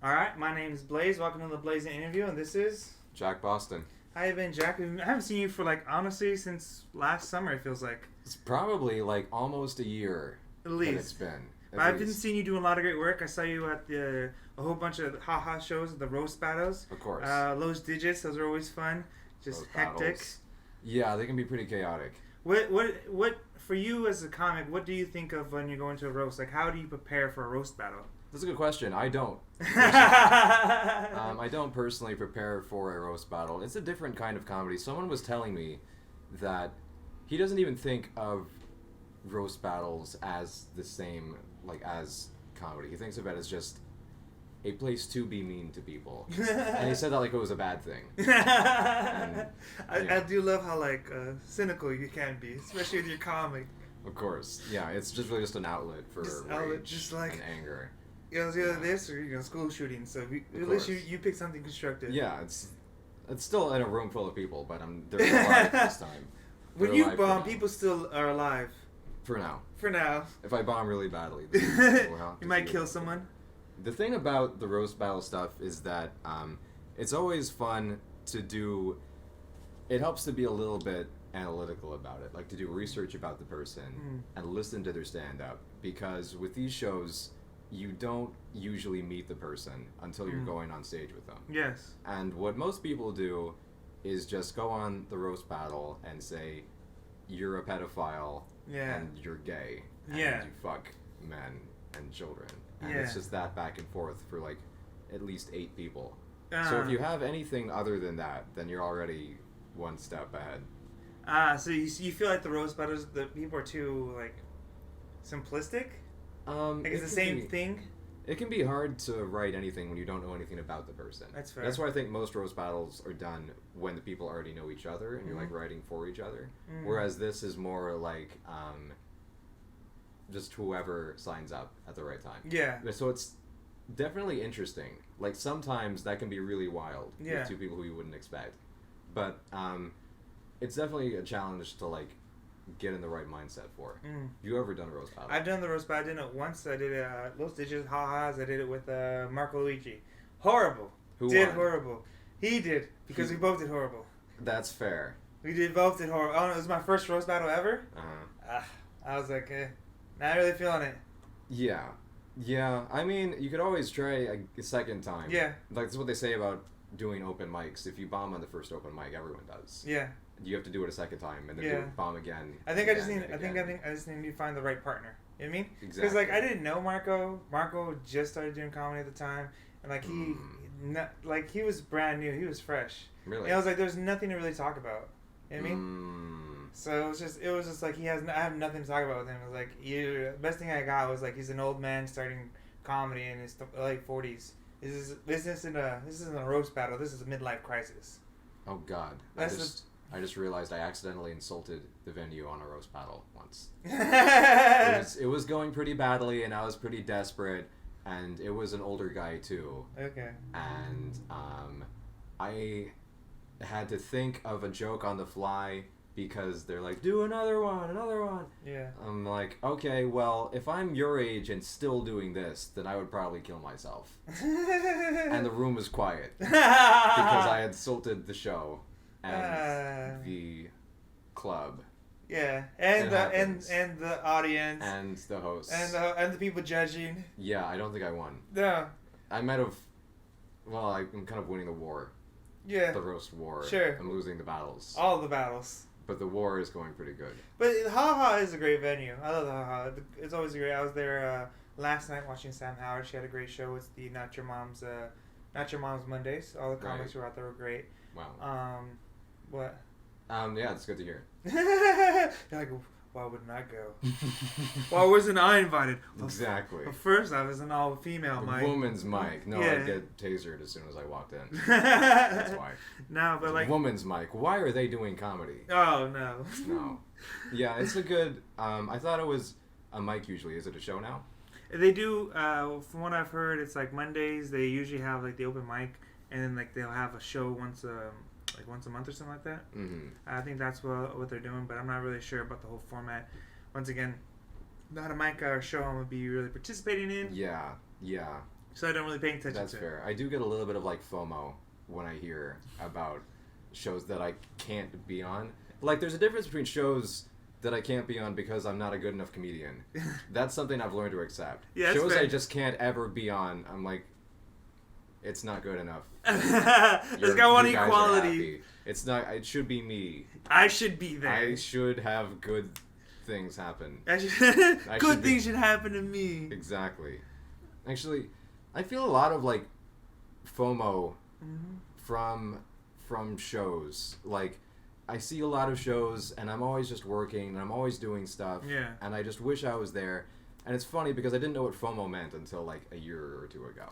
All right, my name is Blaize. Welcome to the Blaize interview, and this is Jack Boston. How you been, Jack? I haven't seen you for honestly since last summer. It feels like It's probably almost a year at that least. it's been. But I've been seeing you doing a lot of great work. I saw you at a whole bunch of haha shows, the roast battles. Of course. Those digits, those are always fun. Just Those hectic. battles. Yeah, they can be pretty chaotic. What for you as a comic? What do you think of when you go into a roast? How do you prepare for a roast battle? That's a good question. I don't. I don't personally prepare for a roast battle. It's a different kind of comedy. Someone was telling me that he doesn't even think of roast battles as the same, as comedy. He thinks of it as just a place to be mean to people. And he said that it was a bad thing. I do love how cynical you can be, especially with your comic. Of course. Yeah, it's just really just an outlet for rage and anger. It's either this or school shooting. So at least you pick something constructive. Yeah, it's still in a room full of people, but they're alive this time. When you bomb, people still are alive. For now. For now. If I bomb really badly, then you might kill someone. The thing about the roast battle stuff is that it's always fun to do. It helps to be a little bit analytical about it, to do research about the person and listen to their stand-up, because with these shows you don't usually meet the person until you're going on stage with them. Yes. And what most people do is just go on the roast battle and say, you're a pedophile and you're gay and you fuck men and children. And it's just that back and forth for at least 8 people. So if you have anything other than that, then you're already one step ahead. So you feel like the roast battles, the people are too simplistic? It's the same thing? It can be hard to write anything when you don't know anything about the person. That's fair. That's why I think most roast battles are done when the people already know each other and you're writing for each other. Whereas this is more just whoever signs up at the right time. Yeah. So it's definitely interesting. Sometimes that can be really wild with 2 people who you wouldn't expect. But it's definitely a challenge to get in the right mindset for. Have you ever done a roast battle? I've done the roast battle. I did it once. I did Los Digits, Ha-Ha's. I did it with Marco Luigi. Horrible. Who did won? Horrible. He did, because we both did horrible. That's fair. We both did horrible. Oh, no, it was my first roast battle ever. I was not really feeling it. Yeah. Yeah. I mean, you could always try a second time. Yeah. That's what they say about doing open mics. If you bomb on the first open mic, everyone does. Yeah. You have to do it a second time and then bomb again. I think I just need to find the right partner. You know what I mean? Exactly. Because I didn't know Marco. Marco just started doing comedy at the time, and he was brand new. He was fresh. Really? And I was there's nothing to really talk about. You know what I mean? So it was just I have nothing to talk about with him. It was the best thing I got was he's an old man starting comedy in his late 40s. This isn't a roast battle. This is a midlife crisis. Oh God! I just realized I accidentally insulted the venue on a roast battle once. It was going pretty badly, and I was pretty desperate, and it was an older guy too. Okay. And I had to think of a joke on the fly because they're do another one. Yeah. I'm okay, well, if I'm your age and still doing this, then I would probably kill myself. And the room was quiet because I had insulted the show and the club. Yeah, and the audience and the host and the people judging. Yeah, I don't think I won. No. I might have. Well, I'm kind of winning the war. Yeah. The roast war. Sure. I'm losing the battles. All the battles. But the war is going pretty good. But Ha-Ha is a great venue. I love Ha-Ha. It's always great. I was there last night watching Sam Howard. She had a great show. It's the Not Your Mom's Mondays. All the comics who were out there were great. Wow. What? Yeah, it's good to hear. You're why wouldn't I go? Why wasn't I invited? Exactly. Well, first off, it's an all-female mic. Woman's mic. No, Yeah. I'd get tasered as soon as I walked in. That's why. No, but woman's mic. Why are they doing comedy? Oh, no. No. Yeah, it's a good... I thought it was a mic usually. Is it a show now? They do, from what I've heard, it's Mondays, they usually have the open mic, and then they'll have a show once a month or something like that. Mm-hmm. I think that's what they're doing, but I'm not really sure about the whole format. Once again, not a mic or show I'm going to be really participating in. Yeah. So I don't really pay attention That's to fair. I do get a little bit of like FOMO when I hear about shows that I can't be on. Like, there's a difference between shows that I can't be on because I'm not a good enough comedian. That's something I've learned to accept. Yeah, shows fair. I just can't ever be on, I'm like, it's not good enough. There's got one equality. It's not. It should be me. I should be there. I should have good things happen. Good things should happen to me. Exactly. Actually, I feel a lot of like FOMO from shows. Like, I see a lot of shows, and I'm always just working, and I'm always doing stuff. Yeah. And I just wish I was there. And it's funny because I didn't know what FOMO meant until like a year or two ago.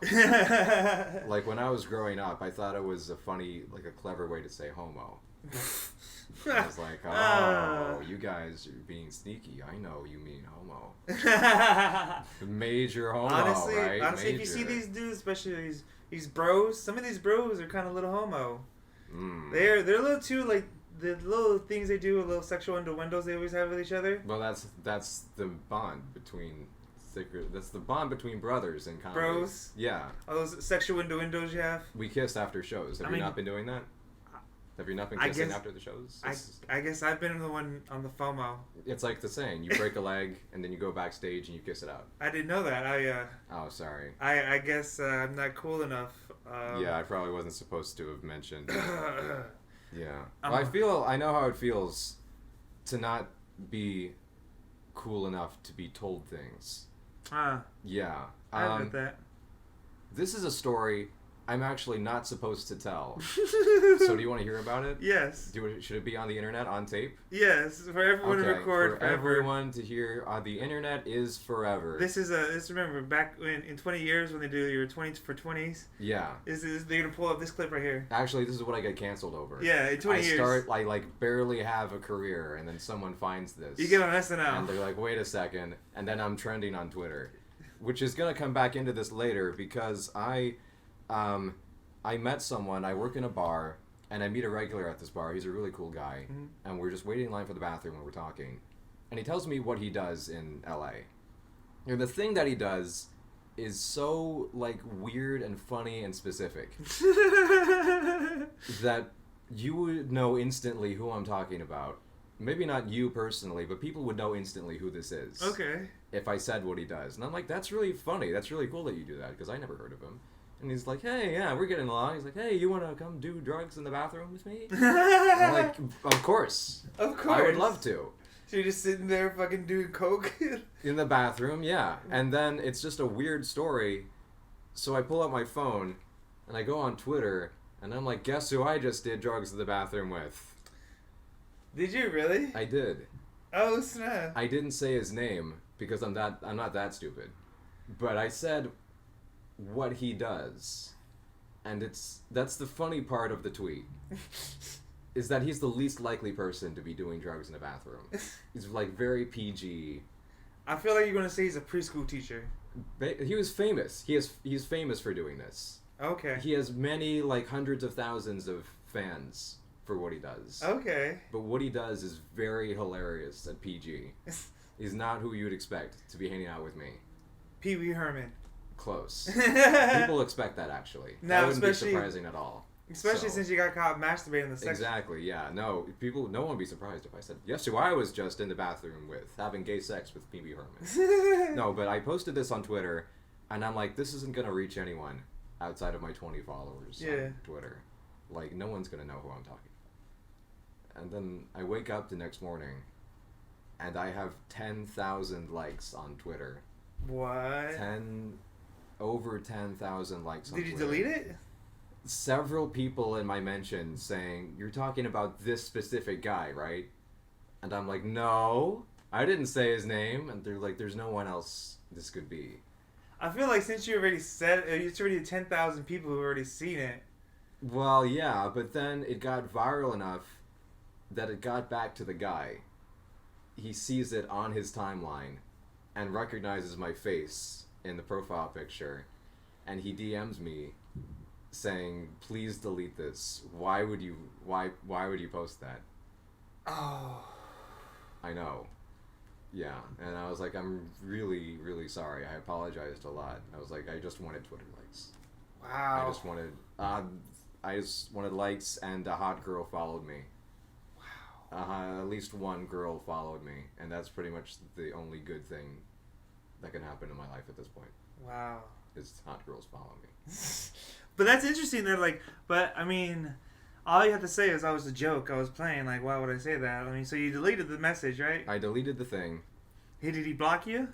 Like, when I was growing up, I thought it was a funny, like a clever way to say homo. I was like, oh, you guys are being sneaky. I know you mean homo. Major homo, honestly, right? Honestly, if you see these dudes, especially these bros, some of these bros are kind of a little homo. They're a little too, like, the little things they do, little sexual innuendos they always have with each other. Well, that's the bond between brothers in comedy. Bros. Yeah. All those sexual innuendos you have. We kissed after shows. Have you not been doing that? Have you not been kissing after the shows? I guess I've been the one on the FOMO. It's like the saying: you break a leg and then you go backstage and you kiss it out. I didn't know that. Oh, sorry. I guess I'm not cool enough. Yeah, I probably wasn't supposed to have mentioned. Yeah. Well, I know how it feels to not be cool enough to be told things. Yeah. I admit that. This is a story I'm actually not supposed to tell. So do you want to hear about it? Yes. Should it be on the internet, on tape? Yes, for everyone to record. For everyone to hear. The internet is forever. This remember, back in 20 years when they do your 20s for 20s. Yeah. They're going to pull up this clip right here. Actually, this is what I get canceled over. Yeah, in 20 years. I like barely have a career, and then someone finds this. You get on SNL. And they're like, wait a second. And then I'm trending on Twitter. Which is going to come back into this later because I met someone. I work in a bar, and I meet a regular at this bar. He's a really cool guy, and we're just waiting in line for the bathroom when we're talking. And he tells me what he does in LA. And the thing that he does is so like weird and funny and specific that you would know instantly who I'm talking about. Maybe not you personally, but people would know instantly who this is. Okay. If I said what he does. And I'm like, that's really funny. That's really cool that you do that, because I never heard of him. And he's like, hey, yeah, we're getting along. He's like, hey, you want to come do drugs in the bathroom with me? I'm like, of course. Of course. I would love to. So you're just sitting there fucking doing coke? In the bathroom, yeah. And then it's just a weird story. So I pull out my phone, and I go on Twitter, and I'm like, guess who I just did drugs in the bathroom with? Did you really? I did. Oh, snap. I didn't say his name, because I'm not that stupid. But I said what he does, and that's the funny part of the tweet is that he's the least likely person to be doing drugs in a bathroom. He's like very I feel like you're gonna say he's a preschool teacher. He was famous. He's famous for doing this. Okay. He has many, like, hundreds of thousands of fans for what he does. Okay. But what he does is very hilarious at PG. He's not who you'd expect to be hanging out with me. Pee Wee Herman. Close. People expect that, actually. No, that wouldn't be surprising at all. Especially since you got caught masturbating in the sex. Exactly, yeah. No one would be surprised if I said, yes, who I was just in the bathroom with, having gay sex with Pee Wee Herman. No, but I posted this on Twitter, and I'm like, this isn't going to reach anyone outside of my 20 followers on Twitter. Like, no one's going to know who I'm talking about. And then I wake up the next morning, and I have 10,000 likes on Twitter. What? Over 10,000 likes on Twitter. Did you delete it? Several people in my mentions saying, you're talking about this specific guy, right? And I'm like, no, I didn't say his name. And they're like, there's no one else this could be. I feel like since you already said it, it's already 10,000 people who already seen it. Well, yeah, but then it got viral enough that it got back to the guy. He sees it on his timeline and recognizes my face in the profile picture, and he DMs me saying, please delete this. Why would you post that? Oh. I know. Yeah, and I was like, I'm really, really sorry. I apologized a lot. I was like, I just wanted Twitter likes. Wow. I just wanted likes, and a hot girl followed me. Wow. At least one girl followed me, and that's pretty much the only good thing that can happen in my life at this point. Wow. Is hot girls follow me. But that's interesting. They're like, but I mean, all you have to say is, "I was a joke. I was playing." Like, why would I say that? I mean, so you deleted the message, right? I deleted the thing. Did he block you?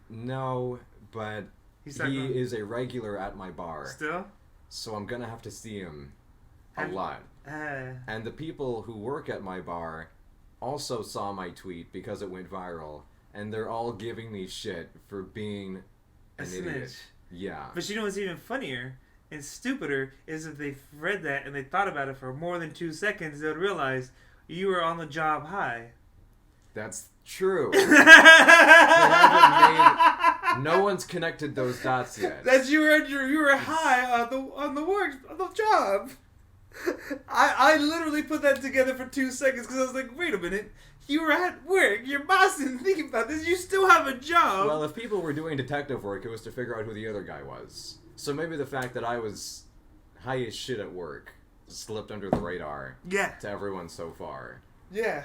No, but he is a regular at my bar. Still? So I'm gonna have to see him a lot. And the people who work at my bar also saw my tweet because it went viral, and they're all giving me shit for being an idiot. Yeah. But you know what's even funnier and stupider is if they read that and they thought about it for more than 2 seconds, they would realize you were on the job high. That's true. No one's connected those dots yet. That you were high on the job. I literally put that together for 2 seconds because I was like, wait a minute, you were at work, your boss didn't think about this, you still have a job. Well, if people were doing detective work, it was to figure out who the other guy was. So maybe the fact that I was high as shit at work slipped under the radar to everyone so far. Yeah.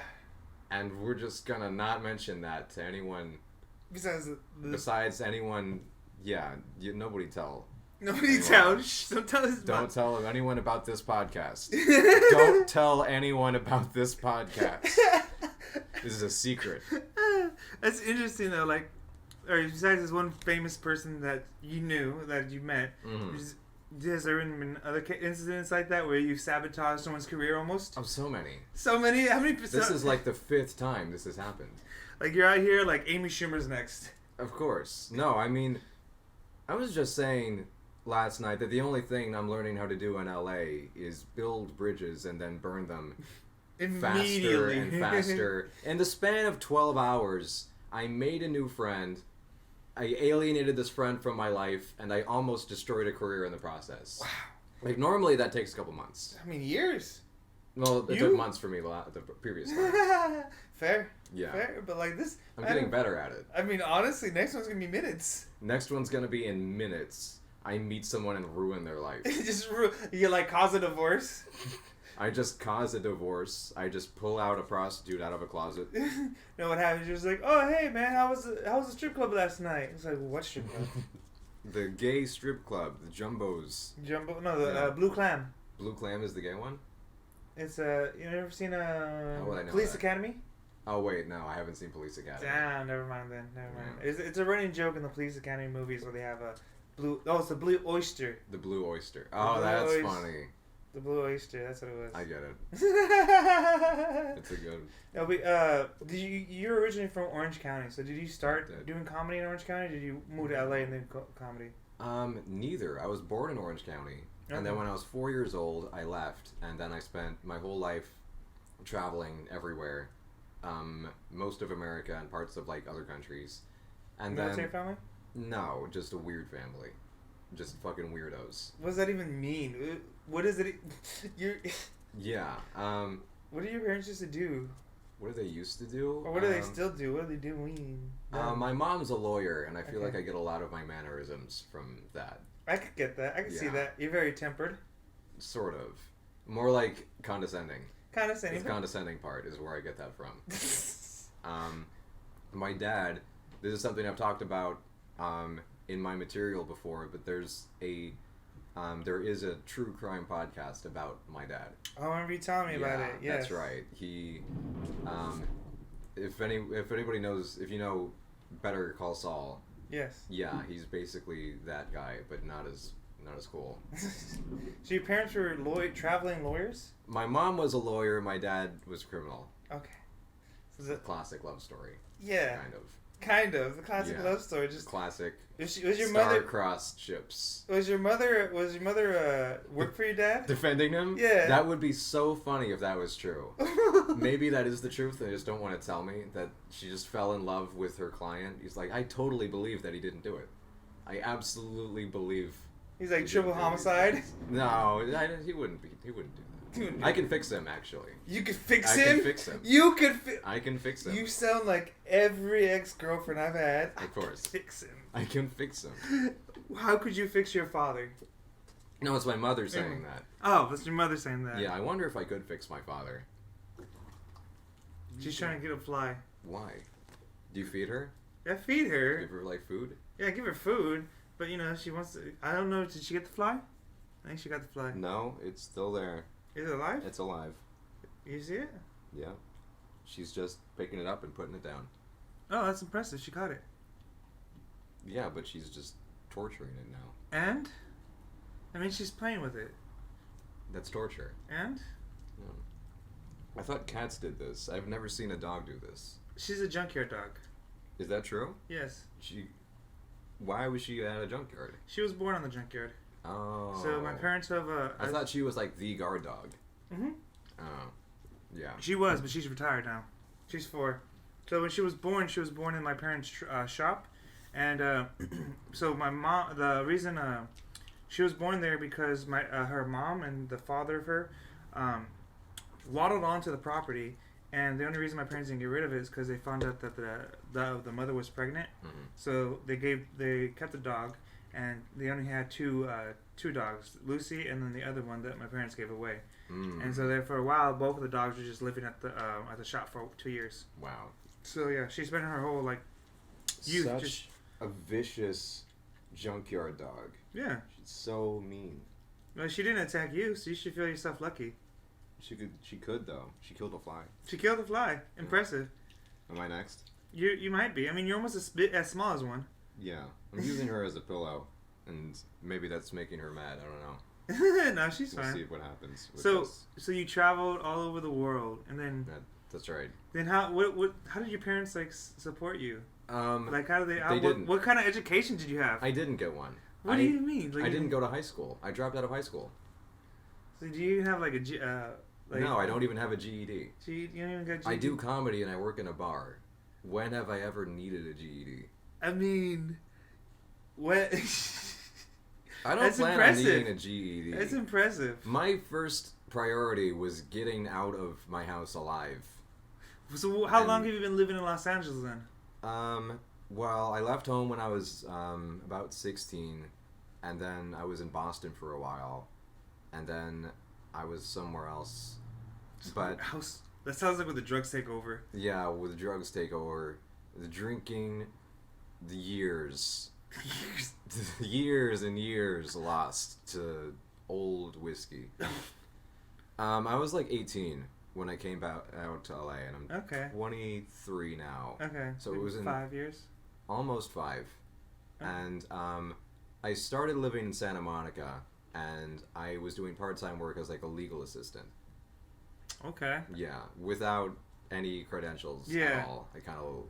And we're just gonna not mention that to anyone. Besides anyone, nobody tell. Nobody tell. Shh, don't tell anyone about this podcast. Don't tell anyone about this podcast. This is a secret. That's interesting though. Like, or besides this one famous person that you knew that you met, has there been other incidents like that where you sabotaged someone's career almost? Oh, so many. So many. How many percent? This is like the 5th time this has happened. Like you're out here like Amy Schumer's next. Of course. No, I mean, I was just saying last night that the only thing I'm learning how to do in LA is build bridges and then burn them faster and faster. In the span of 12 hours, I made a new friend, I alienated this friend from my life, and I almost destroyed a career in the process. Wow. Like, normally that takes a couple months. I mean, years. Well, it took months for me the previous time. Fair. Yeah. Fair, but like this... I'm getting better at it. I mean, honestly, next one's going to be minutes. Next one's going to be in minutes. I meet someone and ruin their life. You like cause a divorce? I just cause a divorce. I just pull out a prostitute out of a closet. No, what happens? You're just like, oh, hey, man, how was the strip club last night? It's like, what strip club? The gay strip club, the Jumbos. The Blue Clam. Blue Clam is the gay one? It's you ever seen Police Academy? Oh wait, no, I haven't seen Police Academy. Damn, never mind then. Never mind. It's a running joke in the Police Academy movies where they have a blue. Oh, it's the Blue Oyster. The Blue Oyster. Oh, that's funny. The Blue Oyster. That's what it was. I get it. It's a good. No, but you're originally from Orange County, so did you start doing comedy in Orange County? Or did you move to LA and then comedy? Neither. I was born in Orange County. Okay. And then when I was 4 years old, I left, and then I spent my whole life traveling everywhere, most of America and parts of like other countries. And military family? No, just a weird family, just fucking weirdos. What does that even mean? What is it? Yeah. What do your parents used to do? What do they used to do? Or what do they still do? What are they doing? My mom's a lawyer, and I feel like I get a lot of my mannerisms from that. I could get that. I could see that. You're very tempered. Sort of. More like condescending. Condescending. The condescending part is where I get that from. My dad, this is something I've talked about in my material before, but there is a true crime podcast about my dad. Oh, I remember you telling me about it. Yes. That's right. He, if anybody knows, if you know Better Call Saul. Yes. Yeah, he's basically that guy, but not as cool. So your parents were traveling lawyers? My mom was a lawyer. My dad was a criminal. Okay. So it's a classic love story. Yeah. Kind of. The classic love story. Just classic. Was your star-crossed ships. Was your mother work for your dad? Defending him? Yeah. That would be so funny if that was true. Maybe that is the truth. They just don't want to tell me that she just fell in love with her client. He's like, I totally believe that he didn't do it. I absolutely believe. He's like triple homicide. No, he wouldn't do I can fix him, actually. You could fix him? I can fix him. I can fix him. You sound like every ex-girlfriend I've had. Of course. Fix him. I can fix him. How could you fix your father? No, it's my mother saying that. Oh, that's your mother saying that. Yeah, I wonder if I could fix my father. She's trying to get a fly. Why? Do you feed her? Yeah, feed her. Give her, like, food? Yeah, give her food. But, you know, she wants to... I don't know. Did she get the fly? I think she got the fly. No, it's still there. Is it alive? It's alive. You see it? Yeah. She's just picking it up and putting it down. Oh, that's impressive. She caught it. Yeah, but she's just torturing it now. And? I mean, she's playing with it. That's torture. And? No. I thought cats did this. I've never seen a dog do this. She's a junkyard dog. Is that true? Yes. Why was she at a junkyard? She was born on the junkyard. Oh. So my parents have a... I thought she was like the guard dog. Mm-hmm. Oh. Yeah. She was, but she's retired now. She's 4. So when she was born in my parents' shop. And so my mom... The reason she was born there because her mom and the father of her waddled onto the property. And the only reason my parents didn't get rid of it is because they found out that the mother was pregnant. Mm-hmm. So they kept the dog, and they only had two dogs, Lucy, and then the other one that my parents gave away. Mm. And so there for a while, both of the dogs were just living at the shop for 2 years. Wow. So yeah, she spent her whole youth Such just a vicious junkyard dog. yeah. She's so mean. Well, she didn't attack you, so you should feel yourself lucky. She could though. She killed a fly. She killed a fly. Impressive. Am I next? You might be. I mean, you're almost as small as one. Yeah. I'm using her as a pillow, and maybe that's making her mad. I don't know. No, she's We'll fine. see what happens. With So this. so you traveled all over the world, and then That's right. then how did your parents support you? How do they didn't. What kind of education did you have? I didn't get one. What do you mean? I didn't go to high school. I dropped out of high school. So do you have No, I don't even have a GED. You don't even got GED? I do comedy and I work in a bar. When have I ever needed a GED? I mean, what? I don't That's plan impressive. on needing a GED. That's impressive. My first priority was getting out of my house alive. So how long have you been living in Los Angeles then? Well, I left home when I was about 16, and then I was in Boston for a while, and then I was somewhere else. But that sounds like when the drugs take over. Yeah, with the drugs take over, the drinking, the years and years lost to old whiskey. I was like 18 when I came out to LA, and I'm 23 now. Okay. So it was in 5 years. Almost 5, and I started living in Santa Monica, and I was doing part-time work as like a legal assistant. Okay. Yeah, without any credentials at all. I kind of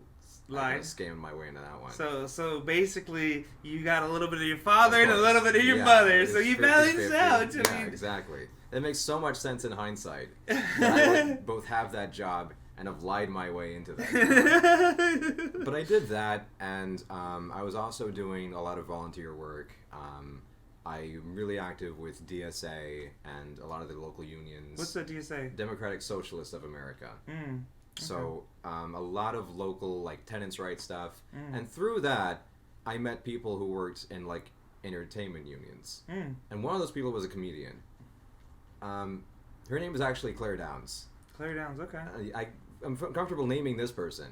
scammed my way into that one. So basically, you got a little bit of your father and a little bit of your mother, so you balanced out. Yeah, exactly. It makes so much sense in hindsight that I would both have that job and have lied my way into that. But I did that, and I was also doing a lot of volunteer work. I'm really active with DSA and a lot of the local unions. What's the DSA? Democratic Socialists of America. Okay. So a lot of local tenants' rights stuff, and through that, I met people who worked in entertainment unions. And one of those people was a comedian. Her name was actually Claire Downs. Claire Downs, okay. I'm comfortable naming this person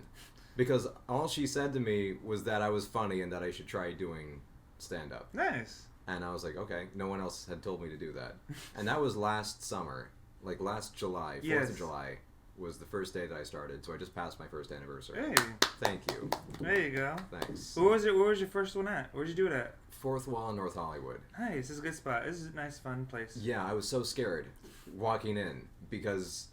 because all she said to me was that I was funny and that I should try doing stand-up. Nice. And I was like, okay, no one else had told me to do that. And that was last summer, last July, 4th of July was the first day that I started, so I just passed my first anniversary. Hey. Thank you. There you go. Thanks. Where was your first one at? Where'd you do it at? Fourth Wall in North Hollywood. Nice, this is a good spot. This is a nice, fun place. Yeah, I was so scared walking in because,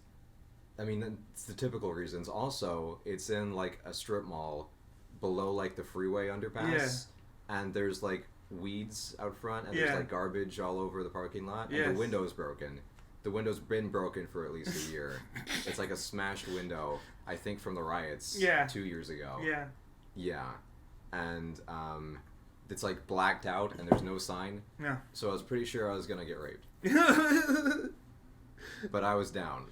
it's the typical reasons. Also, it's in a strip mall below the freeway underpass, and there's weeds out front, and there's garbage all over the parking lot, and the window's broken. The window's been broken for at least a year. It's a smashed window, I think from the riots 2 years ago. Yeah. Yeah. And it's blacked out and there's no sign. Yeah. So I was pretty sure I was gonna get raped. But I was down.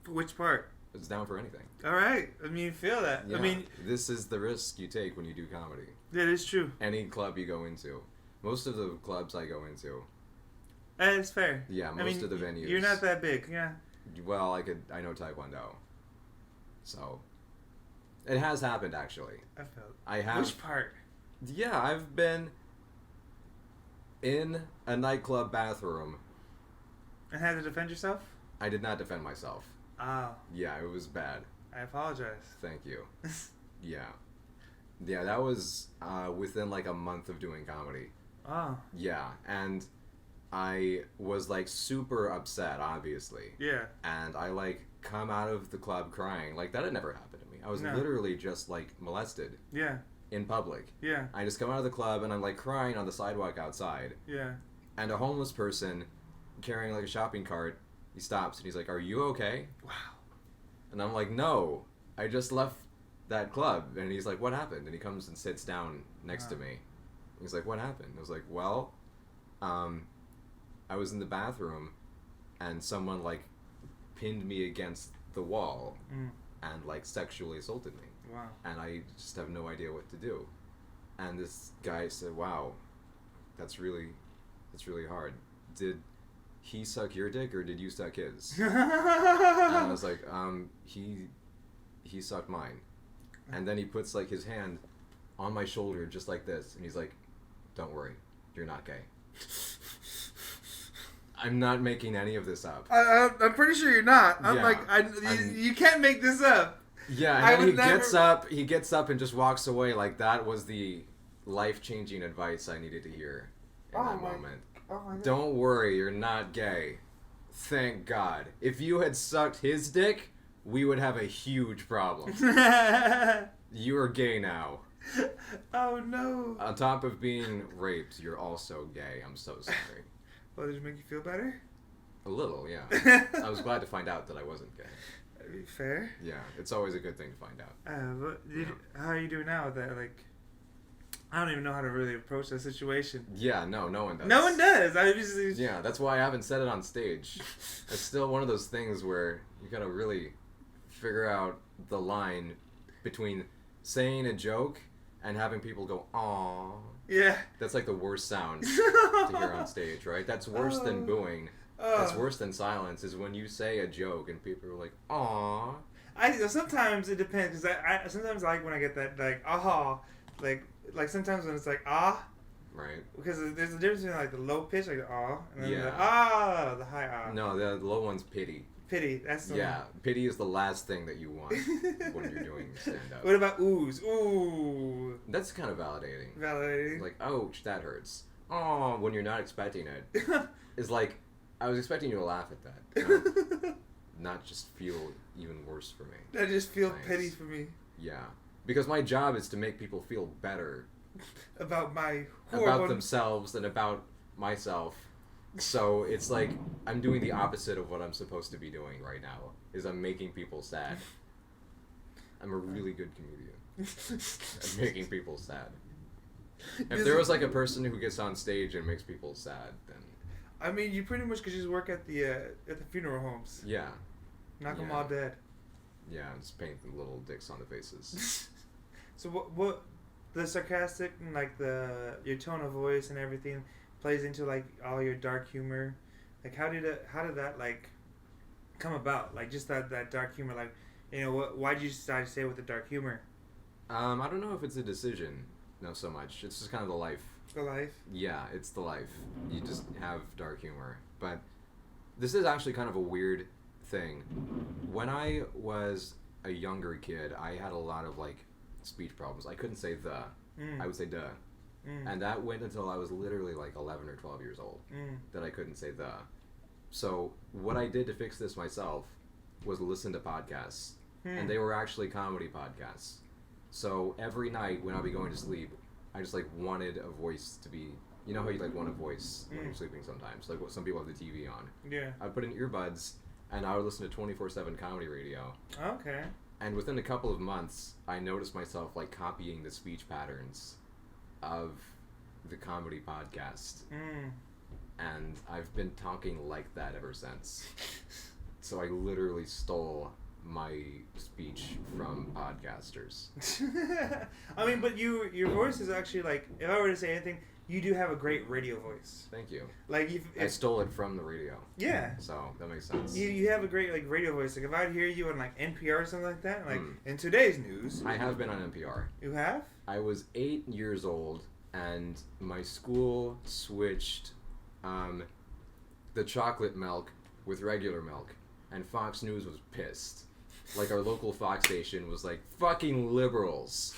Which part? I was down for anything. All right. I mean, feel that. Yeah, I mean, this is the risk you take when you do comedy. That is true. Any club you go into. Most of the clubs I go into. It's fair. Yeah, most of the venues. You're not that big, yeah. Well, I know Taekwondo. So, it has happened, actually. I have. Which part? Yeah, I've been in a nightclub bathroom. And had to defend yourself? I did not defend myself. Oh. Yeah, it was bad. I apologize. Thank you. Yeah. Yeah, that was within like a month of doing comedy. Oh. Yeah, and I was like super upset, obviously. Yeah. And I like come out of the club crying. Like that had never happened to me. I was literally just like molested. Yeah. In public. Yeah. I just come out of the club and I'm like crying on the sidewalk outside. Yeah. And a homeless person carrying like a shopping cart, he stops and he's like, "Are you okay?" Wow. And I'm like, "No, I just left that club." And he's like, "What happened?" And he comes and sits down next to me. He's like, "What happened?" I was like, "Well, I was in the bathroom and someone like pinned me against the wall and like sexually assaulted me." Wow. And I just have no idea what to do. And this guy said, "Wow, that's really hard. Did he suck your dick or did you suck his?" And I was like, he sucked mine. And then he puts like his hand on my shoulder just like this, and he's like, "Don't worry, you're not gay." I'm not making any of this up. I'm pretty sure you're not. You can't make this up. Yeah, and then he gets up and just walks away. Like that was the life-changing advice I needed to hear in that moment. Oh my God. Don't worry, you're not gay. Thank God. If you had sucked his dick, we would have a huge problem. You are gay now. Oh no. On top of being raped, you're also gay. I'm so sorry. Well, did it make you feel better? A little, yeah. I was glad to find out that I wasn't gay. Fair. Yeah, it's always a good thing to find out. How are you doing now with that? Like, I don't even know how to really approach that situation. Yeah, no one does. No one does. Yeah, that's why I haven't said it on stage. It's still one of those things where you gotta really figure out the line between saying a joke and having people go, "Aww." Yeah. That's like the worst sound to hear on stage, right? That's worse than booing. That's worse than silence, is when you say a joke and people are like, "Aww." Sometimes it depends, because I sometimes I like when I get that, like, "ah," like sometimes when it's like, "ah." Right. Because there's a difference between like the low pitch, like the "ah," and then the the high "ah." No, the low one's pity. Pity, that's the one. Pity is the last thing that you want when you're doing stand-up. What about oohs? Ooh. That's kind of validating. Validating. Like, ouch, that hurts. Oh, when you're not expecting it. It's like, I was expecting you to laugh at that. Not just feel even worse for me. I just feel pity for me. Yeah. Because my job is to make people feel better. About themselves and about myself. So it's like I'm doing the opposite of what I'm supposed to be doing right now. Is I'm making people sad. I'm a really good comedian. I'm making people sad. If there was like a person who gets on stage and makes people sad, then I mean, you pretty much could just work at the funeral homes. Yeah. Knock them all dead. Yeah, and just paint the little dicks on the faces. So what the sarcastic and like your tone of voice and everything plays into like all your dark humor. Like how did that like come about? Like just that dark humor, like, you know, why did you decide to stay with the dark humor? I don't know if it's a decision, no, so much. It's just kind of the life. The life? Yeah, it's the life. You just have dark humor. But this is actually kind of a weird thing. When I was a younger kid, I had a lot of like speech problems. I couldn't say the. I would say duh. And that went until I was literally like 11 or 12 years old that I couldn't say the. So what I did to fix this myself was listen to podcasts. And they were actually comedy podcasts. So every night when I'd be going to sleep, I just like wanted a voice to be, you know how you like want a voice when you're sleeping sometimes, like what some people have the TV on. Yeah. I'd put in earbuds and I would listen to 24/7 comedy radio. Okay. And within a couple of months, I noticed myself like copying the speech patterns of the comedy podcast. and I've been talking like that ever since. So I literally stole my speech from podcasters. I mean, but your voice is actually like, if I were to say anything, you do have a great radio voice. Thank you. Like I stole it from the radio. Yeah. So that makes sense. You have a great like radio voice. Like if I'd hear you on like NPR or something like that, like in today's news. I have been on NPR. You have? I was 8 years old, and my school switched the chocolate milk with regular milk, and Fox News was pissed. Like, our local Fox station was like, fucking liberals,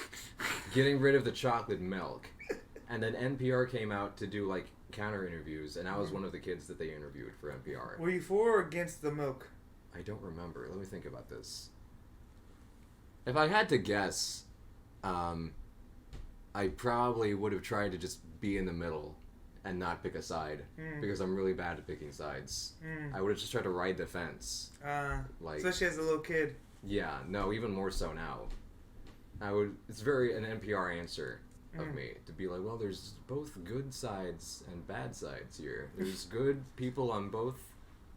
getting rid of the chocolate milk. And then NPR came out to do, like, counter interviews, and I was one of the kids that they interviewed for NPR. Were you for or against the milk? I don't remember. Let me think about this. If I had to guess, I probably would have tried to just be in the middle and not pick a side, because I'm really bad at picking sides. I would have just tried to ride the fence. Like, especially as a little kid. Yeah, no, even more so now. It's very an NPR answer of me to be like, well, there's both good sides and bad sides here. There's good people on both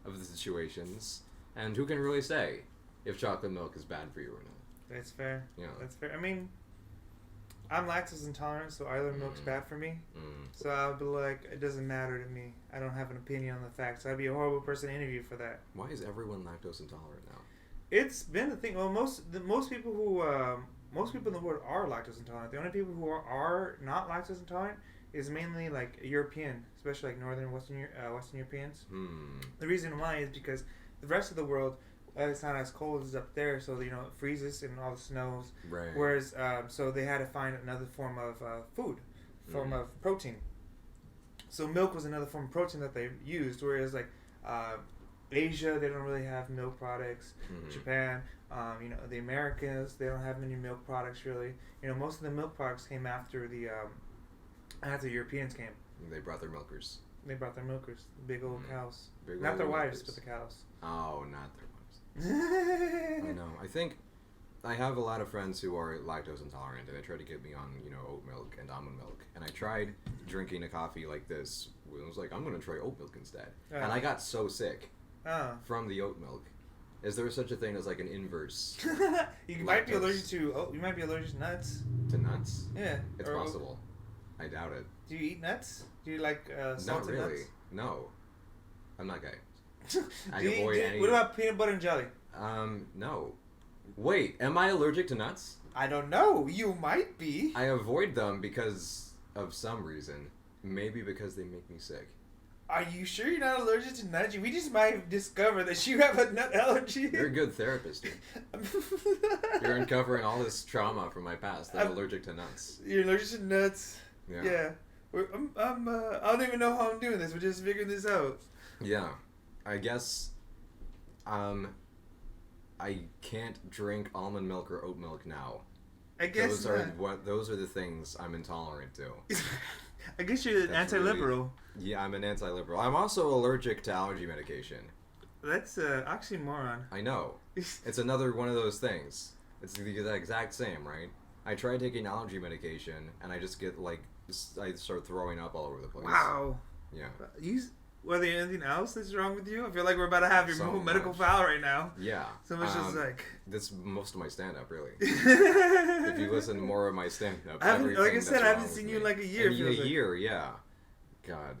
of the situations, and who can really say if chocolate milk is bad for you or not? That's fair. Yeah. That's fair. I mean, I'm lactose intolerant, so either milk's bad for me. So I'll be like, it doesn't matter to me. I don't have an opinion on the facts. I'd be a horrible person to interview for that. Why is everyone lactose intolerant now? It's been a thing. Well, most people in the world are lactose intolerant. The only people who are not lactose intolerant is mainly like European, especially like Northern Western Europeans. The reason why is because the rest of the world, it's not as cold as up there, so it freezes and all the snows. Right. Whereas, so they had to find another form of food, form of protein. So milk was another form of protein that they used. Whereas like Asia, they don't really have milk products. Japan, the Americas, they don't have many milk products really. Most of the milk products came after the Europeans came. They brought their milkers. They brought their milkers, the big old cows. Big not old their wives, milkers. but the cows. Oh, not their wives. I know. I think I have a lot of friends who are lactose intolerant, and they try to get me on, oat milk and almond milk. And I tried drinking a coffee like this. I was like, I'm going to try oat milk instead. And I got so sick from the oat milk. Is there such a thing as like an inverse? You might be allergic to. You might be allergic to nuts. To nuts? Yeah, it's possible. I doubt it. Do you eat nuts? Do you like salted Not really. nuts? No, I'm not gay. What about peanut butter and jelly? No. Wait, am I allergic to nuts? I don't know. You might be. I avoid them because of some reason. Maybe because they make me sick. Are you sure you're not allergic to nuts? We just might discover that you have a nut allergy. You're a good therapist, dude. You're uncovering all this trauma from my past that I'm allergic to nuts. You're allergic to nuts? Yeah. I don't even know how I'm doing this. We're just figuring this out. Yeah. I guess I can't drink almond milk or oat milk now. I guess those are the things I'm intolerant to. I guess you're an anti-liberal. Really, yeah, I'm an anti-liberal. I'm also allergic to allergy medication. That's oxymoron. I know. It's another one of those things. It's the exact same, right? I try taking allergy medication, and I just get I start throwing up all over the place. Wow. Yeah. Was there anything else that's wrong with you? I feel like we're about to have your medical file right now. Yeah. So much just like... That's most of my stand-up, really. If you listen to more of my stand-up, like I said, I haven't seen you in like a year. A year, yeah. God.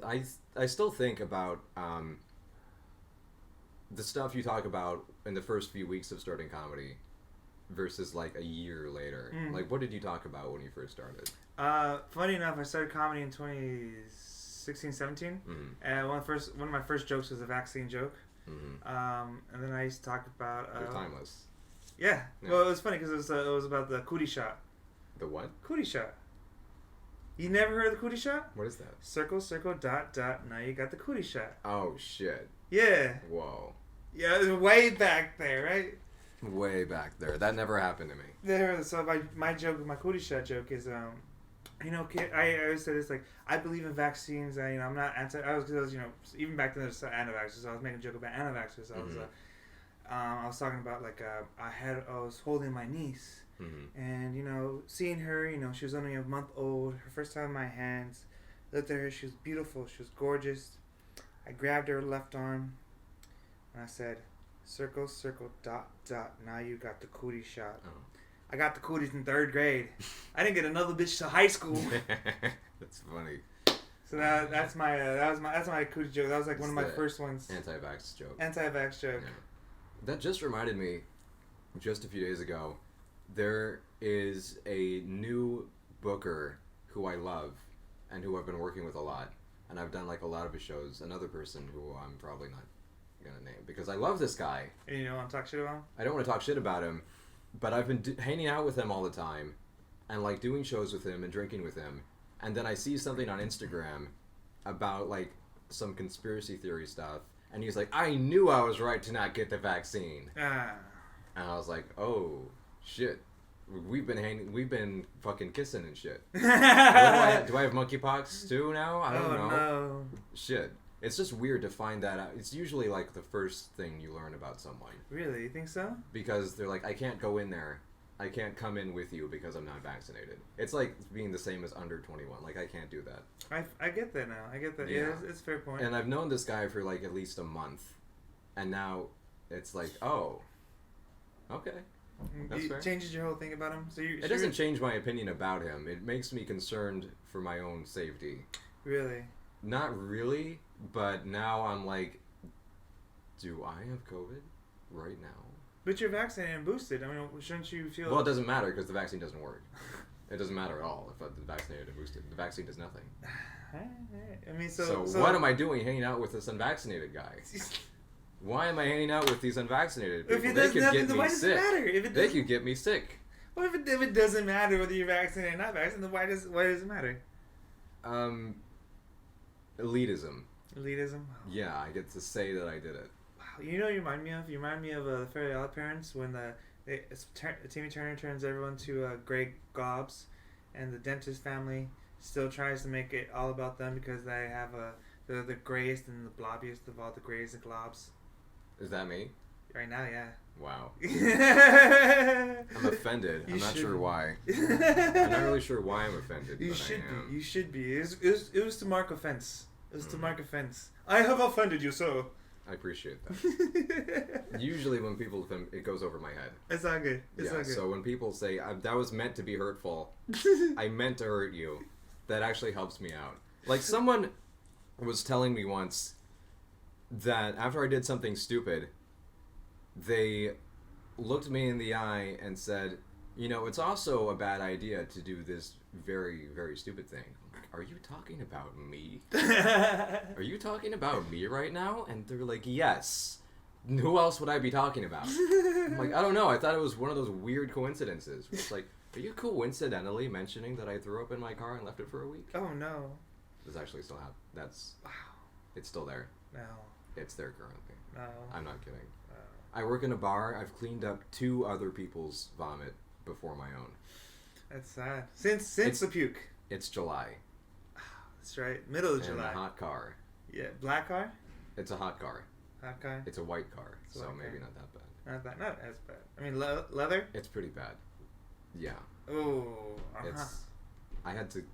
I still think about the stuff you talk about in the first few weeks of starting comedy versus like a year later. Like, what did you talk about when you first started? Funny enough, I started comedy in 2016, 17, and one of my first jokes was a vaccine joke. And then I used to talk about... You're timeless. Yeah. Well, it was funny because it was about the cootie shot. The what? Cootie shot. You never heard of the cootie shot? What is that? Circle, circle, dot, dot. Now you got the cootie shot. Oh, shit. Yeah. Whoa. Yeah, it was way back there, right? Way back there. That never happened to me. So my joke, my cootie shot joke is, I always say this, like, I believe in vaccines. I'm not anti. I was even back then there's anti-vaxxers. So I was making a joke about anti-vaxxers. I was talking about like I was holding my niece, and seeing her, she was only a month old. Her first time in my hands, Looked at her. She was beautiful. She was gorgeous. I grabbed her left arm, and I said, "Circle, circle, dot, dot. Now you got the cootie shot." Oh. I got the cooties in 3rd grade. I didn't get another bitch to high school. That's funny. So that's my cootie joke. That was like one of my first ones. Anti-vax joke. Anti-vax joke. Yeah. That just reminded me, just a few days ago, there is a new booker who I love and who I've been working with a lot. And I've done like a lot of his shows. Another person who I'm probably not going to name because I love this guy. And you don't want to talk shit about him? I don't want to talk shit about him, but I've been hanging out with him all the time and like doing shows with him and drinking with him. And then I see something on Instagram about like some conspiracy theory stuff. And he's like, I knew I was right to not get the vaccine. And I was like, oh, shit. We've been fucking kissing and shit. do I have monkeypox too now? I don't know. No. Shit. It's just weird to find that out. It's usually like the first thing you learn about someone. Really? You think so? Because they're like, I can't go in there. I can't come in with you because I'm not vaccinated. It's like being the same as under 21. Like, I can't do that. I get that now. I get that. Yeah, it's a fair point. And I've known this guy for like at least a month. And now it's like, oh, okay. That's fair. It changes your whole thing about him? It doesn't change my opinion about him. It makes me concerned for my own safety. Really? Not really, but now I'm like, do I have COVID right now? But you're vaccinated and boosted. I mean, shouldn't you feel... Well, it doesn't matter because the vaccine doesn't work. It doesn't matter at all if I'm vaccinated and boosted. The vaccine does nothing. I mean, so what am I doing hanging out with this unvaccinated guy? Why am I hanging out with these unvaccinated people? They could get me sick. They could get me sick. Well, if it doesn't matter whether you're vaccinated or not vaccinated, then why does it matter? Elitism. Elitism? Yeah, I get to say that I did it. Wow, you know what you remind me of? You remind me of Fairly Odd Parents when Timmy Turner turns everyone to gray globs, and the dentist family still tries to make it all about them because they have they're the grayest and the blobbiest of all the grays and globs. Is that me? Right now, yeah. Wow. I'm offended. I'm not sure why. I'm not really sure why I'm offended. You should be. You should be. It was to mark offense. It was to mark offense. I have offended you, so. I appreciate that. Usually when people offend, it goes over my head. It's not good. It's not good. So when people say, that was meant to be hurtful, I meant to hurt you, that actually helps me out. Like someone was telling me once that after I did something stupid, they looked me in the eye and said, you know, it's also a bad idea to do this very, very stupid thing. I'm like, are you talking about me? Are you talking about me right now? And they're like, yes. Who else would I be talking about? I'm like, I don't know. I thought it was one of those weird coincidences. It's like, are you coincidentally mentioning that I threw up in my car and left it for a week? Oh, no. This actually still happened. That's... Wow. It's still there. No. It's there currently. No. I'm not kidding. No. I work in a bar. I've cleaned up 2 other people's vomit before my own. That's sad. Since the puke. It's July. That's right. Middle of July. And a hot car. Yeah. Black car? It's a hot car. Hot car? It's a white car, so maybe not that bad. Not as bad. I mean, leather? It's pretty bad. Yeah. Oh. I had to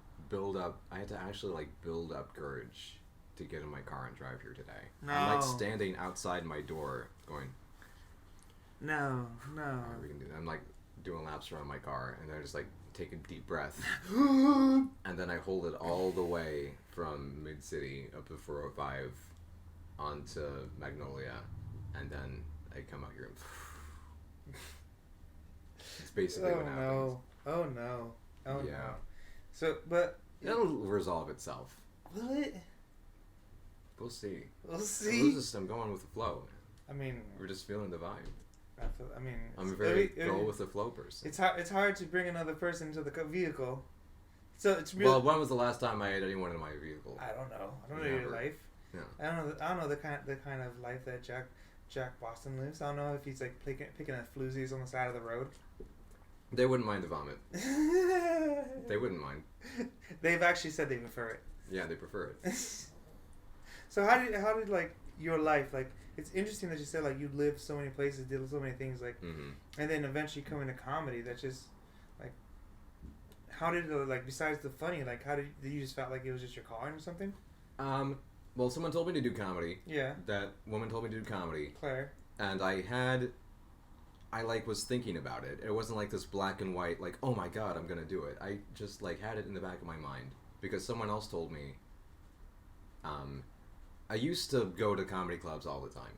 actually build up courage to get in my car and drive here today. No. I'm standing outside my door going, No. We can do that. I'm doing laps around my car and I just take a deep breath and then I hold it all the way from Mid-City up to 405 onto Magnolia and then I come out here and it's basically what happens. Oh no. Oh yeah. No. So, but it'll resolve itself. Will it? We'll see. I'm going with the flow. I mean, we're just feeling the vibe. I'm a very go with the flow person. It's hard to bring another person into the vehicle. So it's really. Well, when was the last time I had anyone in my vehicle? I don't know. I don't know your life. Yeah. I don't know the kind of life that Jack Boston lives. I don't know if he's picking at floozies on the side of the road. They wouldn't mind the vomit. They wouldn't mind. They've actually said they prefer it. Yeah, they prefer it. So how did your life it's interesting that you said you lived so many places, did so many things and then eventually come into comedy. That's just how did it, like, besides the funny, like, how did you just felt like it was just your calling or something? Well, someone told me to do comedy. Yeah. That woman told me to do comedy. Claire. And I like was thinking about it. It wasn't like this black and white, like, oh my god, I'm gonna do it. I just like had it in the back of my mind because someone else told me. I used to go to comedy clubs all the time.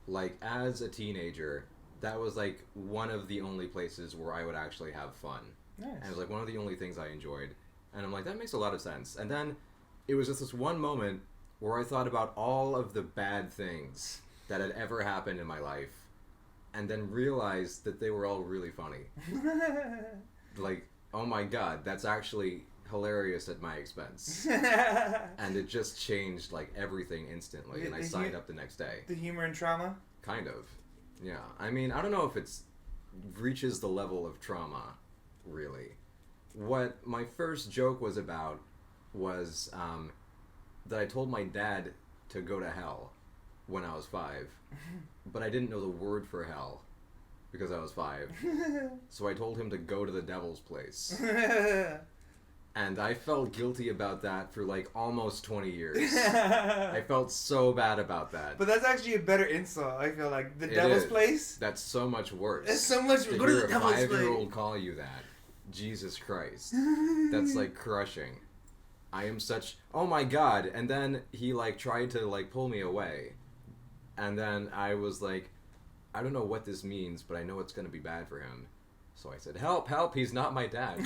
Like, as a teenager, that was like one of the only places where I would actually have fun. Nice. And it was like one of the only things I enjoyed. And I'm like, that makes a lot of sense. And then it was just this one moment where I thought about all of the bad things that had ever happened in my life, and then realized that they were all really funny. Like, oh my god, that's actually hilarious at my expense. And it just changed like everything instantly, and I signed up the next day. The humor and trauma? Kind of. Yeah. I mean, I don't know if it's reaches the level of trauma, really. What my first joke was about was that I told my dad to go to hell when I was 5, but I didn't know the word for hell because I was 5. So I told him to go to the devil's place. And I felt guilty about that for like almost 20 years. I felt so bad about that. But that's actually a better insult, I feel like. The devil's place? That's so much worse. It's so much. To Go to hear the a devil's place. 5-year-old call you that. Jesus Christ. That's like crushing. I am such... Oh my god. And then he like tried to like pull me away. And then I was like, I don't know what this means, but I know it's going to be bad for him. So I said, help, help, he's not my dad.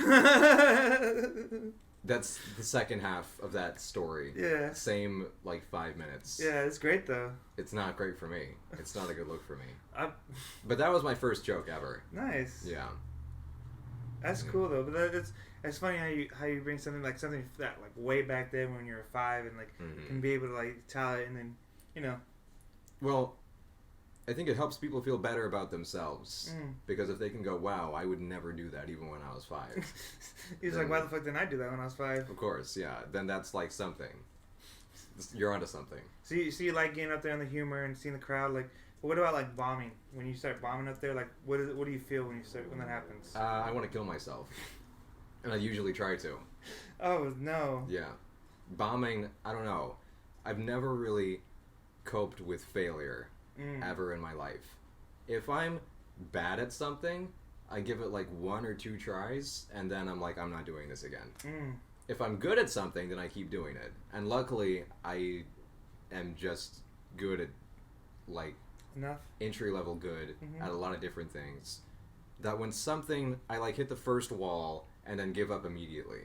That's the second half of that story. Yeah. Same, like, 5 minutes. Yeah, it's great, though. It's not great for me. It's not a good look for me. But that was my first joke ever. Nice. Yeah. That's cool, though. But it's funny how you bring something that, like, way back then when you were 5 and, like, can be able to, like, tell it and then, you know. Well... I think it helps people feel better about themselves. Because if they can go, wow, I would never do that even when I was 5. He's like, why the fuck didn't I do that when I was 5? Of course, yeah. Then that's like something. You're onto something. So you like getting up there on the humor and seeing the crowd, like, but what about like bombing? When you start bombing up there, like, what do you feel when that happens? I want to kill myself. And I usually try to. Oh, no. Yeah. Bombing, I don't know. I've never really coped with failure. Ever in my life. If I'm bad at something, I give it like 1 or 2 tries, and then I'm like, I'm not doing this again. If I'm good at something, then I keep doing it. And luckily, I am just good at, like, entry-level good at a lot of different things. That when something, I like hit the first wall and then give up immediately.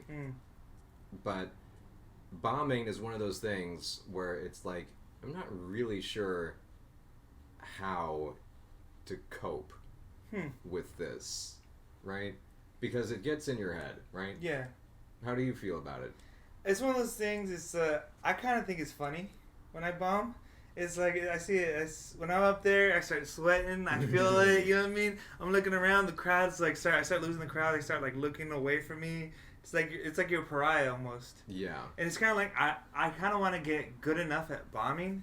But bombing is one of those things where it's like, I'm not really sure how to cope with this, right? Because it gets in your head, right? Yeah. How do you feel about it? It's one of those things. It's I kind of think it's funny when I bomb. It's like I see it when I'm up there. I start sweating. I feel it. You know what I mean? I'm looking around. The crowd's like I start losing the crowd. They start like looking away from me. It's like you're a pariah almost. Yeah. And it's kind of like I kind of want to get good enough at bombing.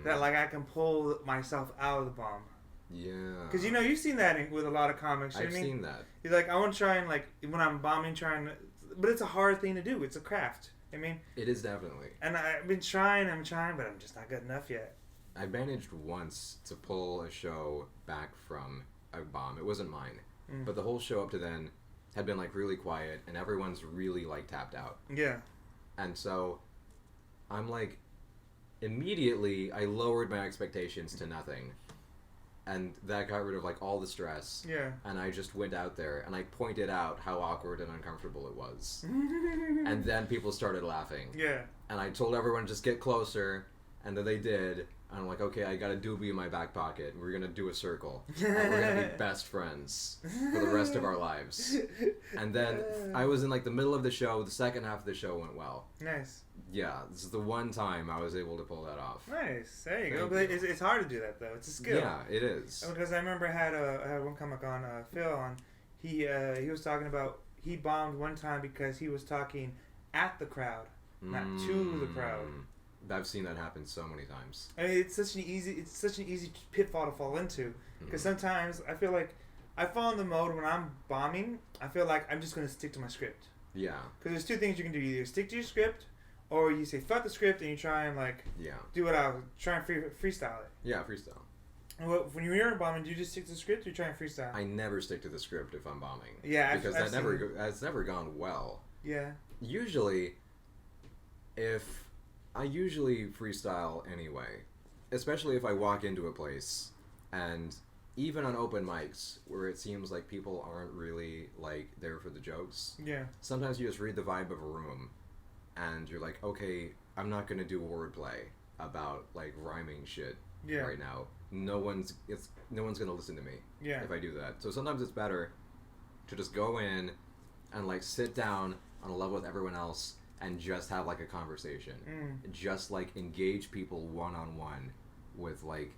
That like I can pull myself out of the bomb. Yeah. Because you've seen that with a lot of comics. I've seen that. You're like, I want to try and like when I'm bombing, but it's a hard thing to do. It's a craft. I mean. It is definitely. And I've been trying, but I'm just not good enough yet. I managed once to pull a show back from a bomb. It wasn't mine, but the whole show up to then had been like really quiet, and everyone's really like tapped out. Yeah. And so, I'm like. Immediately, I lowered my expectations to nothing. And that got rid of, like, all the stress. Yeah. And I just went out there, and I pointed out how awkward and uncomfortable it was. And then people started laughing. Yeah. And I told everyone, just get closer. And then they did. And I'm like, okay, I got a doobie in my back pocket. We're going to do a circle. And we're going to be best friends for the rest of our lives. And then I was in, like, the middle of the show. The second half of the show went well. Nice. Yeah, this is the one time I was able to pull that off. Nice. There you go. But it's hard to do that, though. It's a skill. Yeah, it is. Because I remember I had one comic on, Phil, on. He was talking about he bombed one time because he was talking at the crowd, not to the crowd. I've seen that happen so many times. I mean, it's such an easy pitfall to fall into. Because sometimes I feel like I fall in the mode when I'm bombing. I feel like I'm just going to stick to my script. Yeah. Because there's two things you can do. You either stick to your script, or you say fuck the script and you try and like do what I was try and freestyle it. Yeah, freestyle. Well, when you're bombing, do you just stick to the script or you try and freestyle? I never stick to the script if I'm bombing. Yeah, because that's never gone well. Yeah. Usually, I usually freestyle anyway, especially if I walk into a place, and even on open mics where it seems like people aren't really like there for the jokes. Yeah. Sometimes you just read the vibe of a room, and you're like, okay, I'm not gonna do wordplay about like rhyming shit right now. No one's gonna listen to me if I do that. So sometimes it's better to just go in and like sit down on a level with everyone else and just have like a conversation. Just like engage people one-on-one with like,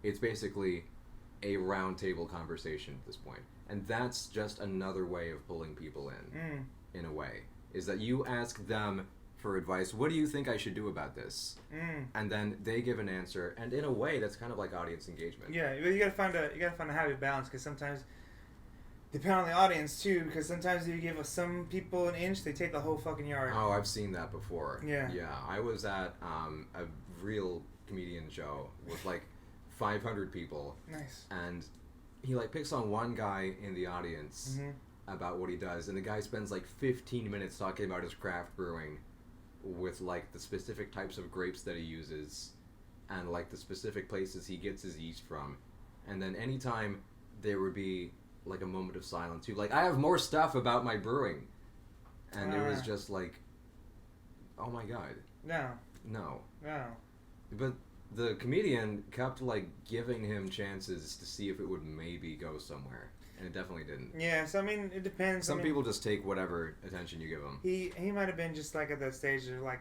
it's basically a round table conversation at this point. And that's just another way of pulling people in a way, is that you ask them for advice. What do you think I should do about this? And then they give an answer, and in a way, that's kind of like audience engagement. Yeah, you gotta find a happy balance, because sometimes depend on the audience too. Because sometimes if you give some people an inch, they take the whole fucking yard. Oh, I've seen that before. Yeah. I was at a real comedian show with like 500 people. Nice. And he like picks on one guy in the audience about what he does, and the guy spends like 15 minutes talking about his craft brewing, with like the specific types of grapes that he uses and like the specific places he gets his yeast from. And then anytime there would be like a moment of silence, he like, I have more stuff about my brewing. And it was just like, oh my god. No. But the comedian kept like giving him chances to see if it would maybe go somewhere. And it definitely didn't. Yeah, so I mean, it depends. Some people just take whatever attention you give them. He might have been just like at that stage of like,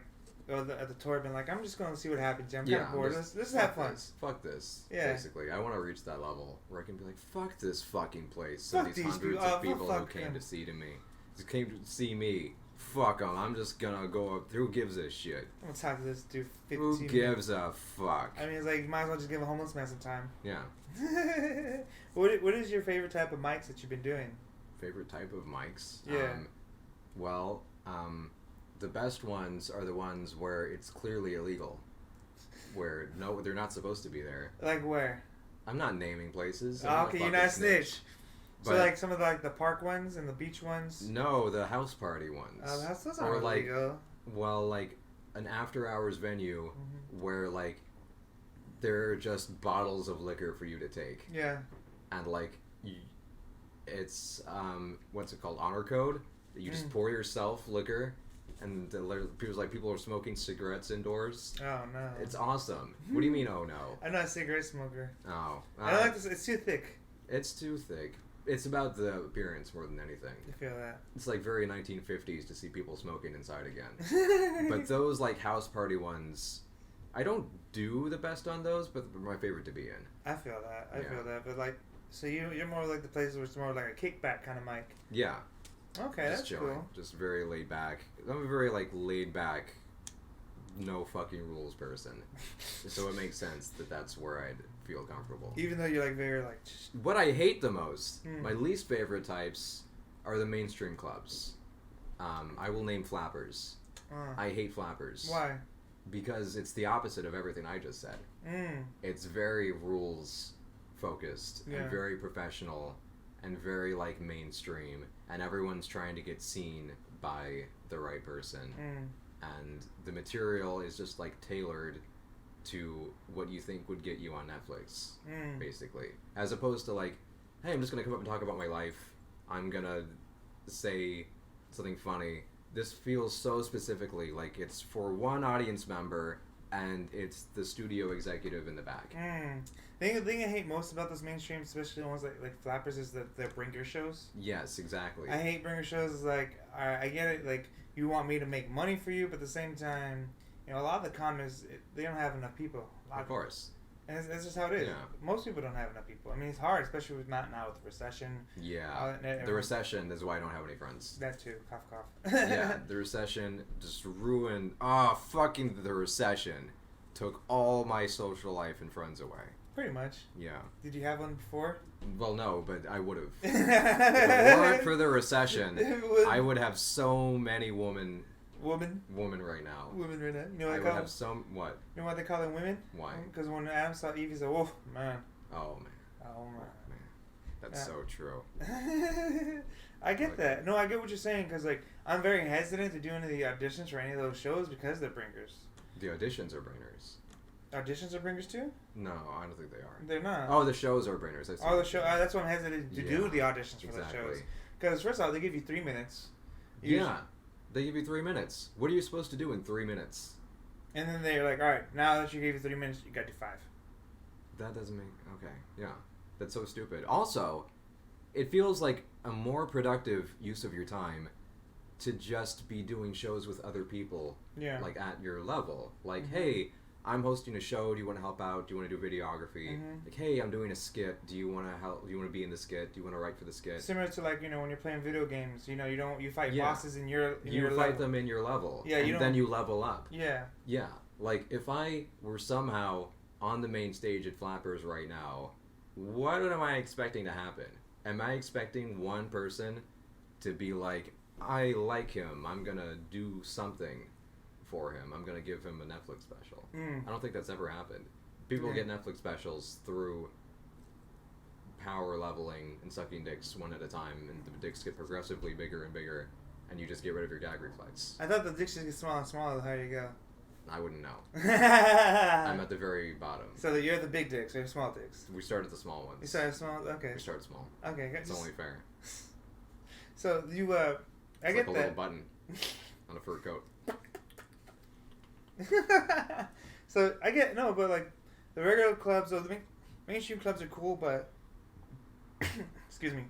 at the tour, been like, I'm just going to see what happens. I'm kind of bored. Let's have fun. Fuck this. Yeah. Basically, I want to reach that level where I can be like, fuck this fucking place. Fuck these hundreds of people who came to see me. Fuck them. I'm just gonna go up. Who gives a shit? I'm gonna talk to this dude. Who gives a fuck? I mean, it's like, you might as well just give a homeless man some time. Yeah. What is your favorite type of mics that you've been doing? Favorite type of mics? Yeah. The best ones are the ones where it's clearly illegal. Where they're not supposed to be there. Like where? I'm not naming places. Oh, okay, you're not a snitch. So like some of the park ones and the beach ones? No, the house party ones. That's not illegal. Well, like an after hours venue where like there are just bottles of liquor for you to take. Yeah. And like it's what's it called? Honor code. You just pour yourself liquor, and people are smoking cigarettes indoors. Oh no. It's awesome. What do you mean? Oh no. I'm not a cigarette smoker. Oh. I don't like this. It's too thick. It's too thick. It's about the appearance more than anything. I feel that. It's like very 1950s to see people smoking inside again. But those like house party ones, I don't do the best on those, but they're my favorite to be in. I feel that. I feel that. But like, so you're more like the places where it's more like a kickback kind of mic. Yeah. Okay, just that's chilling. cool. Just very laid back. I'm a very like laid back, no fucking rules person. So it makes sense that that's where I'd feel comfortable. Even though you're like very like. What I hate the most, my least favorite types, are the mainstream clubs. I will name flappers. I hate flappers. Why? Because it's the opposite of everything I just said. It's very rules focused and very professional and very like mainstream, and everyone's trying to get seen by the right person. And the material is just like tailored to what you think would get you on Netflix, basically. As opposed to like, hey, I'm just gonna come up and talk about my life. I'm gonna say something funny. This feels so specifically like it's for one audience member, and it's the studio executive in the back. The thing I hate most about those mainstream, especially the ones like flappers, is that they're bringer shows. Yes, exactly. I hate bringer shows. Is like, I get it. Like, you want me to make money for you, but at the same time, you know, a lot of the comics, they don't have enough people. Of course. And that's just how it is. Yeah. Most people don't have enough people. I mean, it's hard, especially with now with the recession. Yeah. The recession is why I don't have any friends. That too. Cough, cough. Yeah, the recession just ruined... fucking the recession took all my social life and friends away. Pretty much. Yeah. Did you have one before? Well, no, but I would have. If it weren't for the recession, I would have so many women right now. Women right now. You know what I would have some. What? You know why they call them women? Why? Because when Adam saw Eve, he said, "Oh man." Oh man. Oh man. That's so true. I get that. No, I get what you're saying because like I'm very hesitant to do any of the auditions for any of those shows because they're bringers. The auditions are bringers. Auditions are bringers too? No, I don't think they are. They're not. Oh, the shows are bringers. Oh, the show. That's why I'm hesitant to do the auditions for the shows. Because first off, they give you 3 minutes. They give you 3 minutes. What are you supposed to do in 3 minutes? And then they're like, all right, now that you gave you 3 minutes, you got to do 5. That doesn't make... Okay, yeah. That's so stupid. Also, it feels like a more productive use of your time to just be doing shows with other people, like at your level. Like, hey, I'm hosting a show. Do you want to help out? Do you want to do videography? Like, hey, I'm doing a skit. Do you want to help? Do you want to be in the skit? Do you want to write for the skit? Similar to like when you're playing video games, you fight bosses in your you fight level. Them in your level. Yeah, and then you level up. Yeah. Yeah, like if I were somehow on the main stage at Flappers right now, what am I expecting to happen? Am I expecting one person to be like, I like him, I'm gonna do something for him, I'm gonna give him a Netflix special? I don't think that's ever happened. People get Netflix specials through power leveling and sucking dicks one at a time, and the dicks get progressively bigger and bigger, and you just get rid of your gag reflex. I thought the dicks just get smaller and smaller the higher you go. I wouldn't know. I'm at the very bottom. So you're the big dicks, or the small dicks? We started the small ones. You started small? Okay. We started small. Okay. It's only fair. So you, I get like a that. little button on a fur coat. So I get, no, but like, the regular clubs, the mainstream clubs are cool, but, excuse me,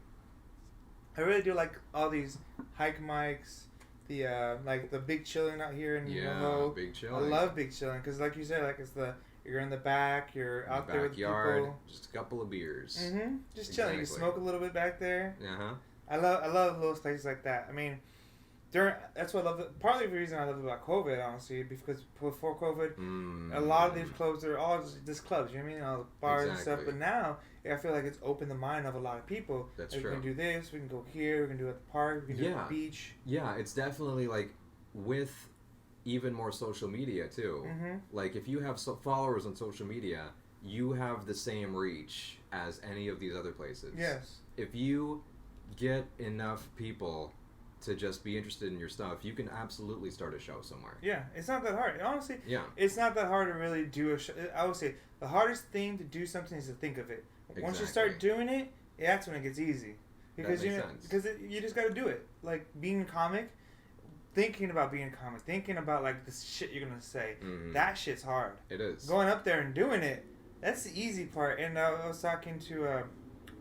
I really do like all these hike mics, the like the big chilling out here in NoHo. Big chilling. I love big chilling because, like you said, like you're in the back, you're out there with people, just a couple of beers. Just chilling. You smoke a little bit back there. I love little places like that. I mean, that's what I love. Partly the reason I love about COVID, honestly, because before COVID, a lot of these clubs are all just clubs. You know what I mean? All the bars and stuff. But now, I feel like it's opened the mind of a lot of people. That's true. We can do this. We can go here. We can do it at the park. We can do it at the beach. Yeah, it's definitely like with even more social media too. Like if you have followers on social media, you have the same reach as any of these other places. Yes. If you get enough people to just be interested in your stuff, you can absolutely start a show somewhere. Yeah, it's not that hard. Honestly, it's not that hard to really do a show. I would say the hardest thing to do something is to think of it. Exactly. Once you start doing it, that's when it gets easy. Because you just got to do it. Like being a comic, thinking about being a comic, thinking about like the shit you're gonna say. That shit's hard. It is. Going up there and doing it, that's the easy part. And I was talking to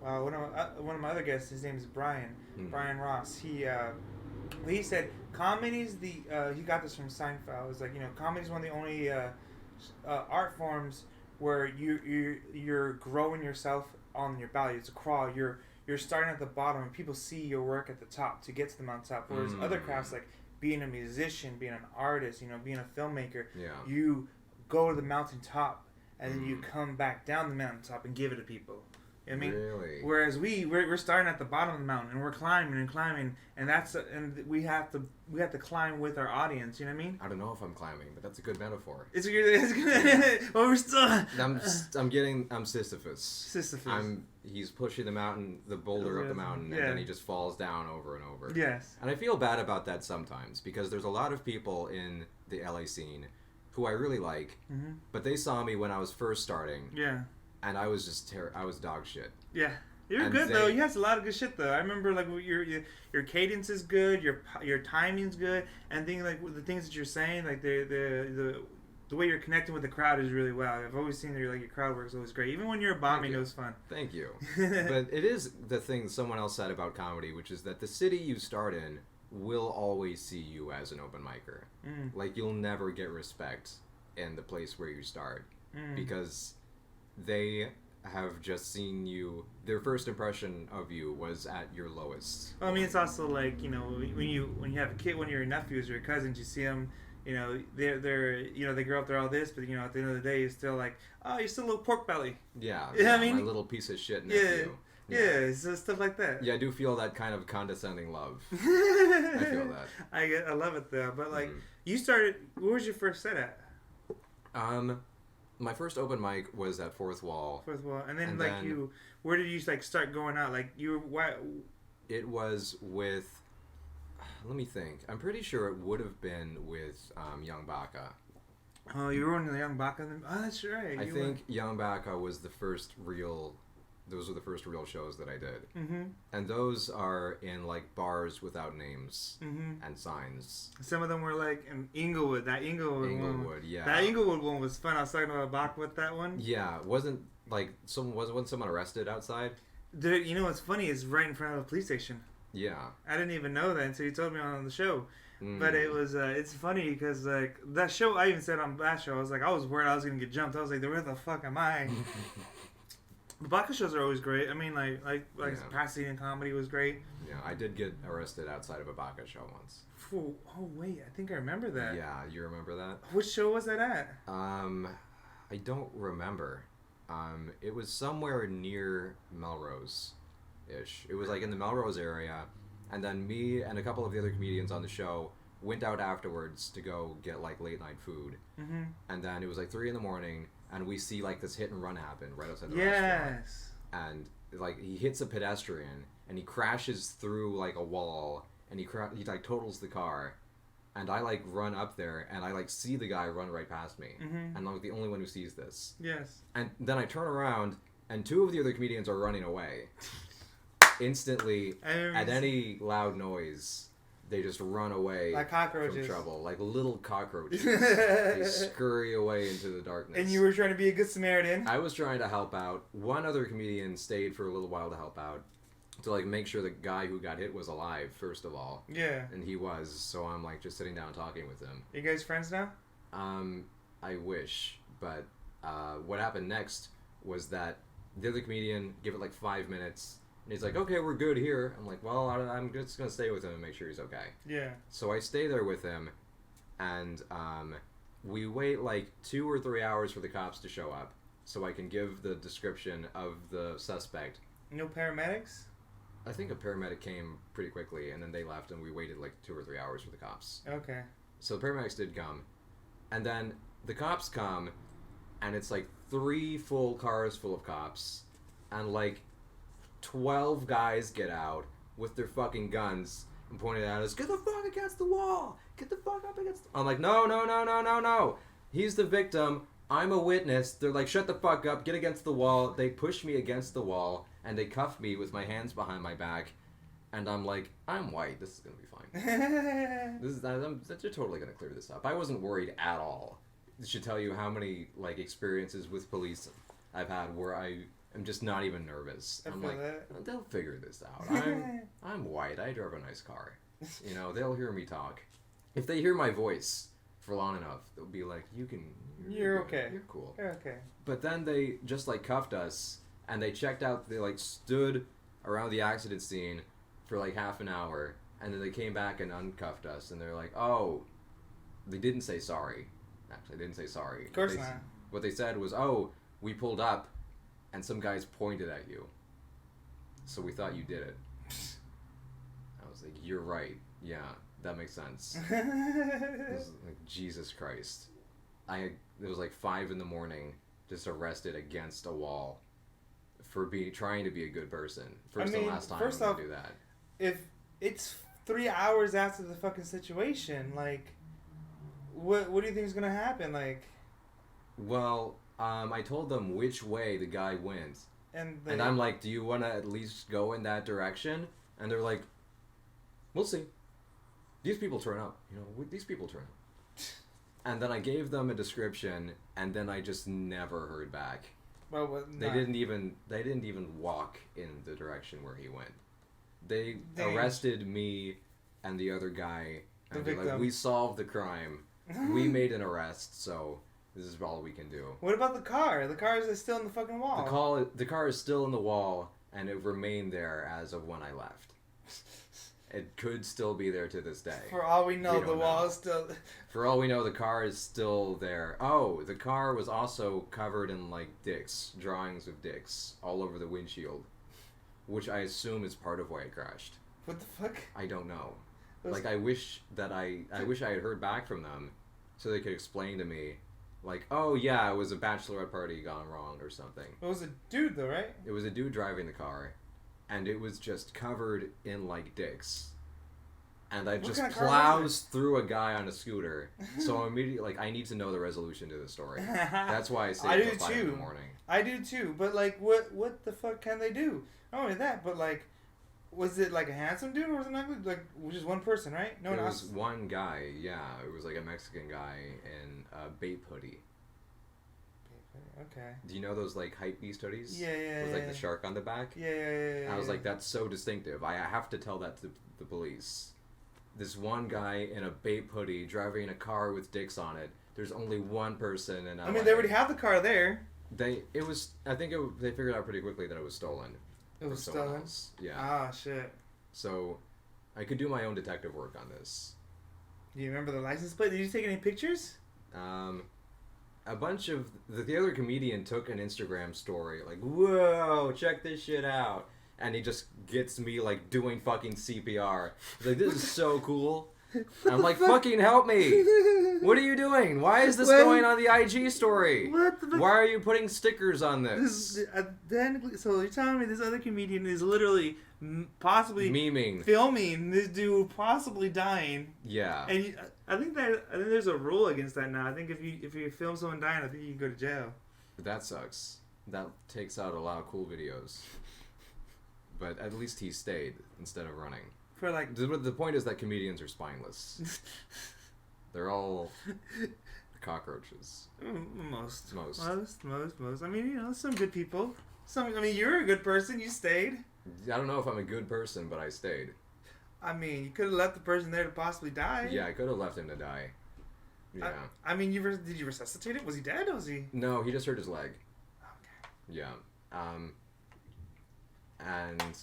one of my other guests. His name is Brian. Brian Ross. He said comedy's he got this from Seinfeld. It was like, comedy's one of the only art forms where you're growing yourself on your value. It's a crawl. You're starting at the bottom and people see your work at the top to get to the mountaintop. Whereas other crafts like being a musician, being an artist, being a filmmaker, you go to the mountaintop and then you come back down the mountaintop and give it to people. You know what I mean? Really? Whereas we're starting at the bottom of the mountain and we're climbing and climbing, and we have to climb with our audience. You know what I mean? I don't know if I'm climbing, but that's a good metaphor. It's good. Well, we're still. I'm Sisyphus. Sisyphus. He's pushing the boulder up the mountain, and then he just falls down over and over. Yes. And I feel bad about that sometimes because there's a lot of people in the LA scene who I really like, but they saw me when I was first starting. Yeah. And I was just I was dog shit. Yeah, you're good though. You have a lot of good shit though. I remember like your cadence is good, your timing's good, and things like the things that you're saying, like the way you're connecting with the crowd is really well. I've always seen that your crowd work is always great. Even when you're bombing, it was fun. Thank you. But it is the thing someone else said about comedy, which is that the city you start in will always see you as an open micer. Like you'll never get respect in the place where you start because they have just seen you. Their first impression of you was at your lowest. Well, I mean, it's also like when you have a kid, when your nephews or your cousins, you see them, they grow up, they're all this, but at the end of the day, it's still like, oh, you're still a little pork belly. Yeah. You know what I mean? My little piece of shit nephew. Yeah, so stuff like that. Yeah, I do feel that kind of condescending love. I feel that. I love it though, but like you started. Where was your first set at? My first open mic was at Fourth Wall. And then where did you like start going out? Like It was with. Let me think. I'm pretty sure it would have been with Young Baka. Oh, you were in the Young Baka. Oh, that's right. I think Young Baka was the first real. Those were the first real shows that I did. Mm-hmm. And those are in like bars without names and signs. Some of them were like in Inglewood. That Inglewood one. Yeah. That Inglewood one was fun. I was talking about Bach with that one. Yeah, wasn't someone arrested outside? Dude, you know what's funny is right in front of the police station. Yeah. I didn't even know that until you told me on the show. But it was it's funny because like that show, I even said on that show, I was worried I was gonna get jumped. I was like, where the fuck am I? The Baka shows are always great. I mean, like Pasadena comedy was great. Yeah, I did get arrested outside of a Baka show once. Oh wait, I think I remember that. Yeah, you remember that? Which show was that at? I don't remember. It was somewhere near Melrose-ish. It was like in the Melrose area, and then me and a couple of the other comedians on the show went out afterwards to go get like late night food. Mm-hmm. And then it was like 3 a.m. and we see like this hit and run happen right outside the restaurant. And like he hits a pedestrian and he crashes through like a wall and he like totals the car. And I like run up there and I like see the guy run right past me. Mm-hmm. And I'm like the only one who sees this. Yes. And then I turn around and 2 of the other comedians are running away. Instantly, at any loud noise, they just run away like cockroaches. From trouble, like little cockroaches. They scurry away into the darkness. And you were trying to be a good Samaritan? I was trying to help out. One other comedian stayed for a little while to help out, to like make sure the guy who got hit was alive, first of all. Yeah. And he was, so I'm like just sitting down talking with him. Are you guys friends now? I wish, but what happened next was that the other comedian gave it like 5 minutes. And he's like, okay, we're good here. I'm like, well, I'm just going to stay with him and make sure he's okay. Yeah. So I stay there with him, and we wait like 2 or 3 hours for the cops to show up so I can give the description of the suspect. No paramedics? I think a paramedic came pretty quickly, and then they left, and we waited like 2 or 3 hours for the cops. Okay. So the paramedics did come. And then the cops come, and it's like 3 full cars full of cops, and like 12 guys get out with their fucking guns and pointed at us, get the fuck against the wall! Get the fuck up against the... I'm like, no. He's the victim. I'm a witness. They're like, shut the fuck up, get against the wall. They push me against the wall, and they cuff me with my hands behind my back. And I'm like, I'm white. This is going to be fine. They're totally going to clear this up. I wasn't worried at all. This should tell you how many like experiences with police I've had where I'm just not even nervous. I'm like, they'll figure this out. I'm white. I drive a nice car. You know, they'll hear me talk. If they hear my voice for long enough, they'll be like, you're okay. You're cool. You're okay. But then they just like cuffed us and they checked out. They like stood around the accident scene for like half an hour, and then they came back and uncuffed us, and they're like, oh, they didn't say sorry. Actually, they didn't say sorry. Of course not. What they said was, oh, we pulled up and some guys pointed at you, so we thought you did it. I was like, you're right. Yeah, that makes sense. It was like, Jesus Christ. It was like 5 a.m, just arrested against a wall for trying to be a good person. First and last time I'm going to do that. If it's 3 hours after the fucking situation, like, what do you think is going to happen? Like, well, I told them which way the guy went. And I'm like, do you want to at least go in that direction? And they're like, we'll see. These people turn up. You know, these people turn up. And then I gave them a description, and then I just never heard back. Well, they didn't even walk in the direction where he went. They arrested me and the other guy, and they're like, we solved the crime. We made an arrest, so this is all we can do. What about the car? The car is still in the fucking wall. The car is still in the wall, and it remained there as of when I left. It could still be there to this day. For all we know, the wall is still... For all we know, the car is still there. Oh, the car was also covered in, like, dicks. Drawings of dicks all over the windshield. Which I assume is part of why it crashed. What the fuck? I don't know. Like, I wish I had heard back from them so they could explain to me, like, oh, yeah, it was a bachelorette party gone wrong or something. It was a dude, though, right? It was a dude driving the car. And it was just covered in, like, dicks. And I just plows through a guy on a scooter. So I'm immediately, like, I need to know the resolution to the story. That's why I say until 5 in the morning. I do too. But, like, what the fuck can they do? Not only that, but, like, was it, like, a handsome dude or was it not good? Like, just one person, right? No, it was one guy, yeah. It was, like, a Mexican guy in a Bape hoodie. Okay. Do you know those, like, hypebeast hoodies? Yeah. With, like, the shark on the back? Yeah. I was like, that's so distinctive. I have to tell that to the police. This one guy in a Bape hoodie driving a car with dicks on it. There's only one person in LA. I mean, they already have the car there. They figured out pretty quickly that it was stolen. It was stolen? Else. Yeah. Ah, shit. So, I could do my own detective work on this. Do you remember the license plate? Did you take any pictures? A bunch of... The other comedian took an Instagram story, like, whoa, check this shit out. And he just gets me, like, doing fucking CPR. He's like, this is so cool. I'm like, fucking help me. What are you doing? Why is this going on the IG story? What the fuck? Why are you putting stickers on this? So you're telling me this other comedian is literally possibly filming this dude possibly dying. Yeah. And I think there's a rule against that now. I think if you film someone dying, I think you can go to jail. That sucks. That takes out a lot of cool videos. But at least he stayed instead of running. For like the point is that comedians are spineless. They're all cockroaches. Most. I mean, you know, some good people. I mean, you're a good person. You stayed. I don't know if I'm a good person, but I stayed. I mean, you could have left the person there to possibly die. Yeah, I could have left him to die. Yeah. I mean, did you resuscitate him? Was he dead? Or was he? No, he just hurt his leg. Okay. Yeah. And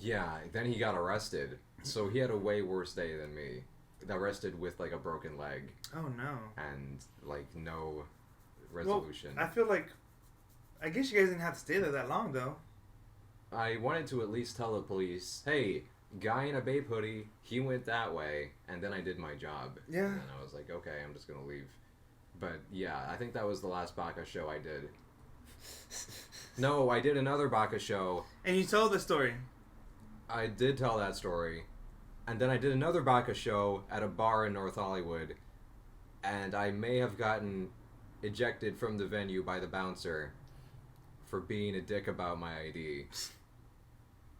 yeah, then he got arrested. So he had a way worse day than me. Arrested with like a broken leg. Oh no. And like no resolution. Well, I feel like, I guess you guys didn't have to stay there that long though. I wanted to at least tell the police, hey, guy in a Bape hoodie, he went that way, and then I did my job. Yeah. And I was like, okay, I'm just gonna leave. But yeah, I think that was the last Baka show I did. No, I did another Baka show. And you told the story. I did tell that story. And then I did another Baka show at a bar in North Hollywood. And I may have gotten ejected from the venue by the bouncer for being a dick about my ID.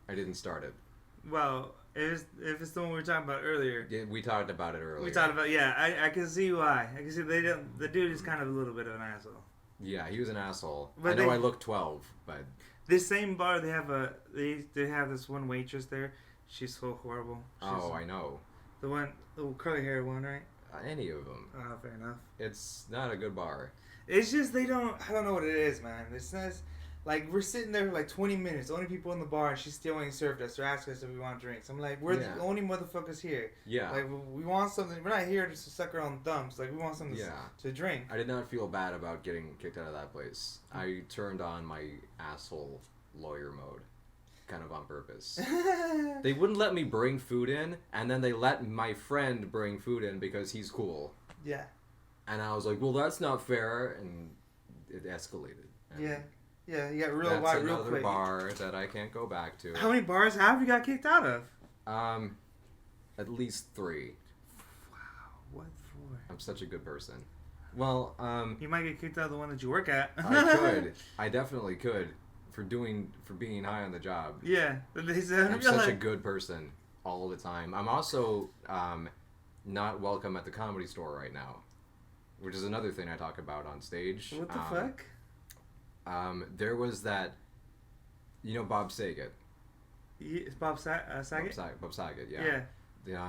I didn't start it. Well, if it's the one we were talking about earlier. Yeah, we talked about it earlier. We talked about, yeah, I can see why. I can see the dude is kind of a little bit of an asshole. Yeah, he was an asshole. But I know I look 12, but... This same bar, they have this one waitress there. She's so horrible. I know. The curly hair one, right? Any of them. Oh, fair enough. It's not a good bar. It's just I don't know what it is, man. It's not, like, we're sitting there for like 20 minutes, the only people in the bar, and she still ain't served us or asked us if we want drinks. I'm like, we're the only motherfuckers here. Yeah. Like, we want something. We're not here just to suck our own thumbs. Like, we want something to drink. I did not feel bad about getting kicked out of that place. I turned on my asshole lawyer mode. Kind of on purpose. They wouldn't let me bring food in, and then they let my friend bring food in because he's cool. Yeah. And I was like, well, that's not fair, and it escalated. And yeah, you got real wide real quick. That's another bar that I can't go back to. How many bars have you got kicked out of? At least 3. Wow, what for? I'm such a good person. Well, you might get kicked out of the one that you work at. I could. I definitely could. For being high on the job. Yeah. I'm such a good person all the time. I'm also not welcome at the Comedy Store right now, which is another thing I talk about on stage. What the fuck? There was that, you know, Bob Saget. Bob Saget? Bob Saget, yeah.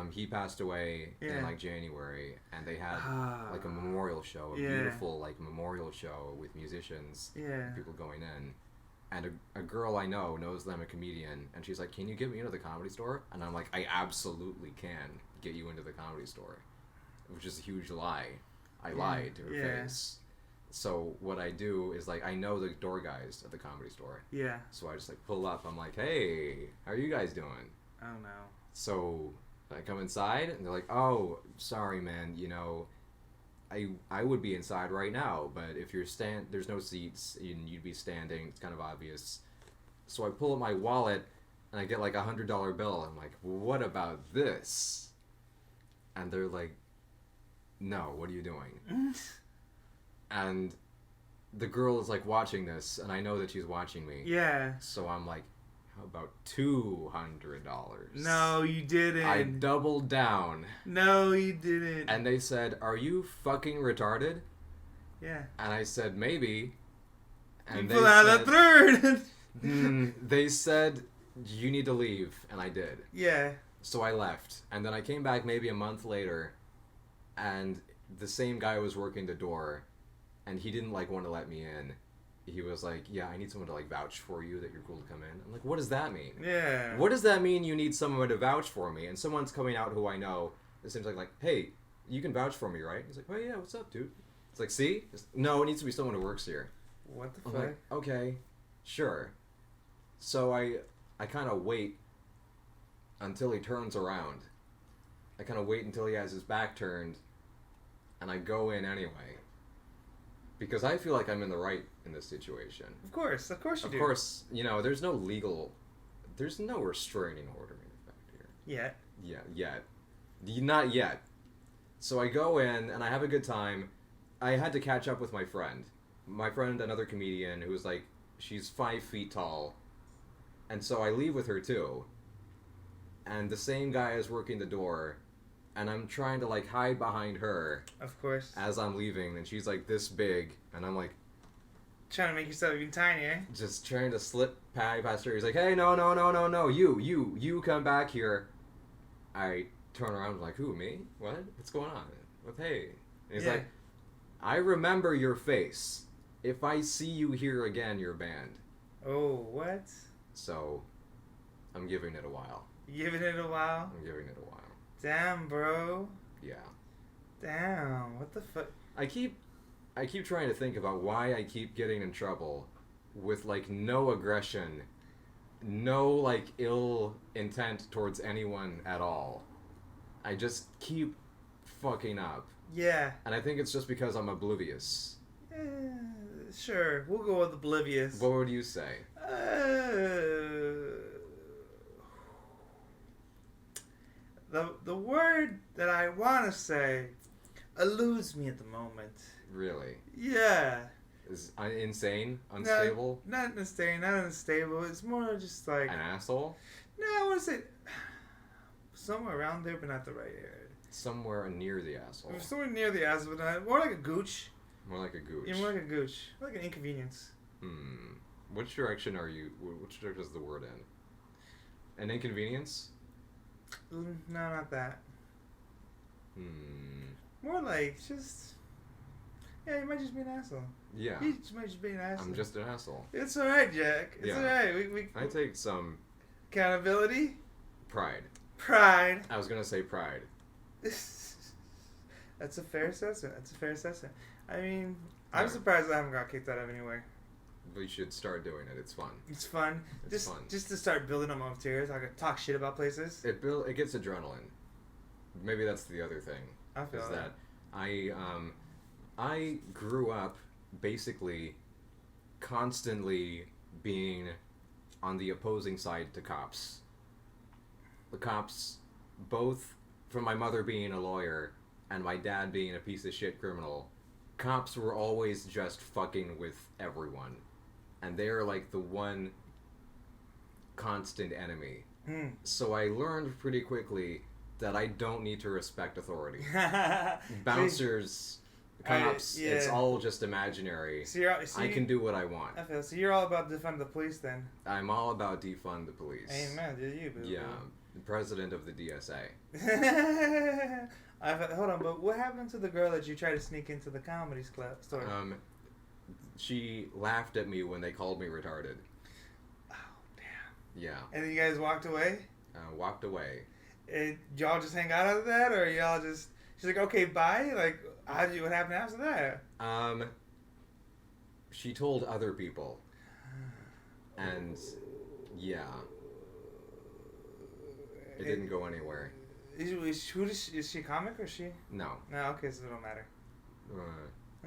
He passed away in like January, and they had like a memorial show, a beautiful like memorial show with musicians, and people going in. and a girl I know knows that I'm a comedian, and she's like, "Can you get me into the Comedy Store?" And I'm like, "I absolutely can get you into the Comedy Store," which is a huge lie. I lied to her face. So what I do is, like, I know the door guys at the Comedy Store. Yeah. So I just, like, pull up. I'm like, "Hey, how are you guys doing?" Oh, no. So I come inside, and they're like, "Oh, sorry, man, you know, I would be inside right now, but if you're there's no seats, and you'd be standing, it's kind of obvious." So I pull up my wallet, and I get, like, $100 bill. I'm like, "What about this?" And they're like, "No, what are you doing?" And the girl is, like, watching this, and I know that she's watching me. Yeah. So I'm like, "How about $200? No, you didn't. I doubled down. No, you didn't. And they said, "Are you fucking retarded?" Yeah. And I said, "Maybe." And you pull out a third. They said, "You need to leave," and I did. Yeah. So I left, and then I came back maybe a month later, and the same guy was working the door, and he didn't, like, want to let me in. He was like, "Yeah, I need someone to, like, vouch for you that you're cool to come in." I'm like, "What does that mean?" Yeah. What does that mean, you need someone to vouch for me? And someone's coming out who I know. It seems like, "Hey, you can vouch for me, right?" He's like, "Oh, yeah, what's up, dude?" It's like, "See? No, it needs to be someone who works here." What the I'm fuck? like, "Okay, sure." So I kind of wait until he turns around. I kind of wait until he has his back turned, and I go in anyway. Because I feel like I'm in the right in this situation. Of course you do. Of course, you know, there's no restraining order in effect here. Yet. Yeah, yet. Not yet. So I go in, and I have a good time. I had to catch up with my friend. My friend, another comedian, who's like, she's 5 feet tall. And so I leave with her, too. And the same guy is working the door, and I'm trying to, like, hide behind her. Of course. As I'm leaving, and she's, like, this big, and I'm, like... Trying to make yourself even tinier. Just trying to slip past her. He's like, "Hey, no, you come back here." I turn around, I'm like, "Who, me? What? What's going on? Hey?" And he's like, "I remember your face. If I see you here again, you're banned." Oh, what? So, I'm giving it a while. Giving it a while? I'm giving it a while. Damn, bro. Yeah. Damn, what the fuck? I keep trying to think about why I keep getting in trouble with, like, no aggression, no, like, ill intent towards anyone at all. I just keep fucking up. Yeah. And I think it's just because I'm oblivious. Sure, we'll go with oblivious. What would you say? The word that I want to say eludes me at the moment. Really? Yeah. Is insane? Unstable? Not insane, not unstable. It's more just like... An asshole? No, I want to say... somewhere around there, but not the right area. Somewhere near the asshole. Somewhere near the asshole, but not... More like a gooch. More like a gooch. Yeah, more like a gooch. More like an inconvenience. Which direction are you... Which direction is the word in? An inconvenience? No, not that. More like just... Yeah, you might just be an asshole. Yeah. You might just be an asshole. I'm just an asshole. It's alright, Jack. It's alright. I take some... Accountability? Pride. Pride. I was going to say pride. That's a fair assessment. I mean, I'm surprised I haven't got kicked out of anywhere. We should start doing it. It's fun. It's fun. It's fun. Just to start building up my materials. I could talk shit about places. It gets adrenaline. Maybe that's the other thing. I feel that. I grew up basically constantly being on the opposing side to cops. The cops, both from my mother being a lawyer and my dad being a piece of shit criminal, cops were always just fucking with everyone. And they're like the one constant enemy. So I learned pretty quickly that I don't need to respect authority. Bouncers, cops, it's all just imaginary. I can do what I want. I feel so. You're all about defund the police, then. I'm all about defund the police. Amen. Do you? Boo-boo. Yeah, the president of the DSA. Hold on, but what happened to the girl that you tried to sneak into the comedy store? She laughed at me when they called me retarded. Yeah. And then you guys walked away? Walked away. Y'all just hang out after that, or y'all just... She's like, okay, bye? Like, what happened after that? She told other people. And, yeah. It didn't go anywhere. Is she a comic, or is she? No. No, okay, so it don't matter.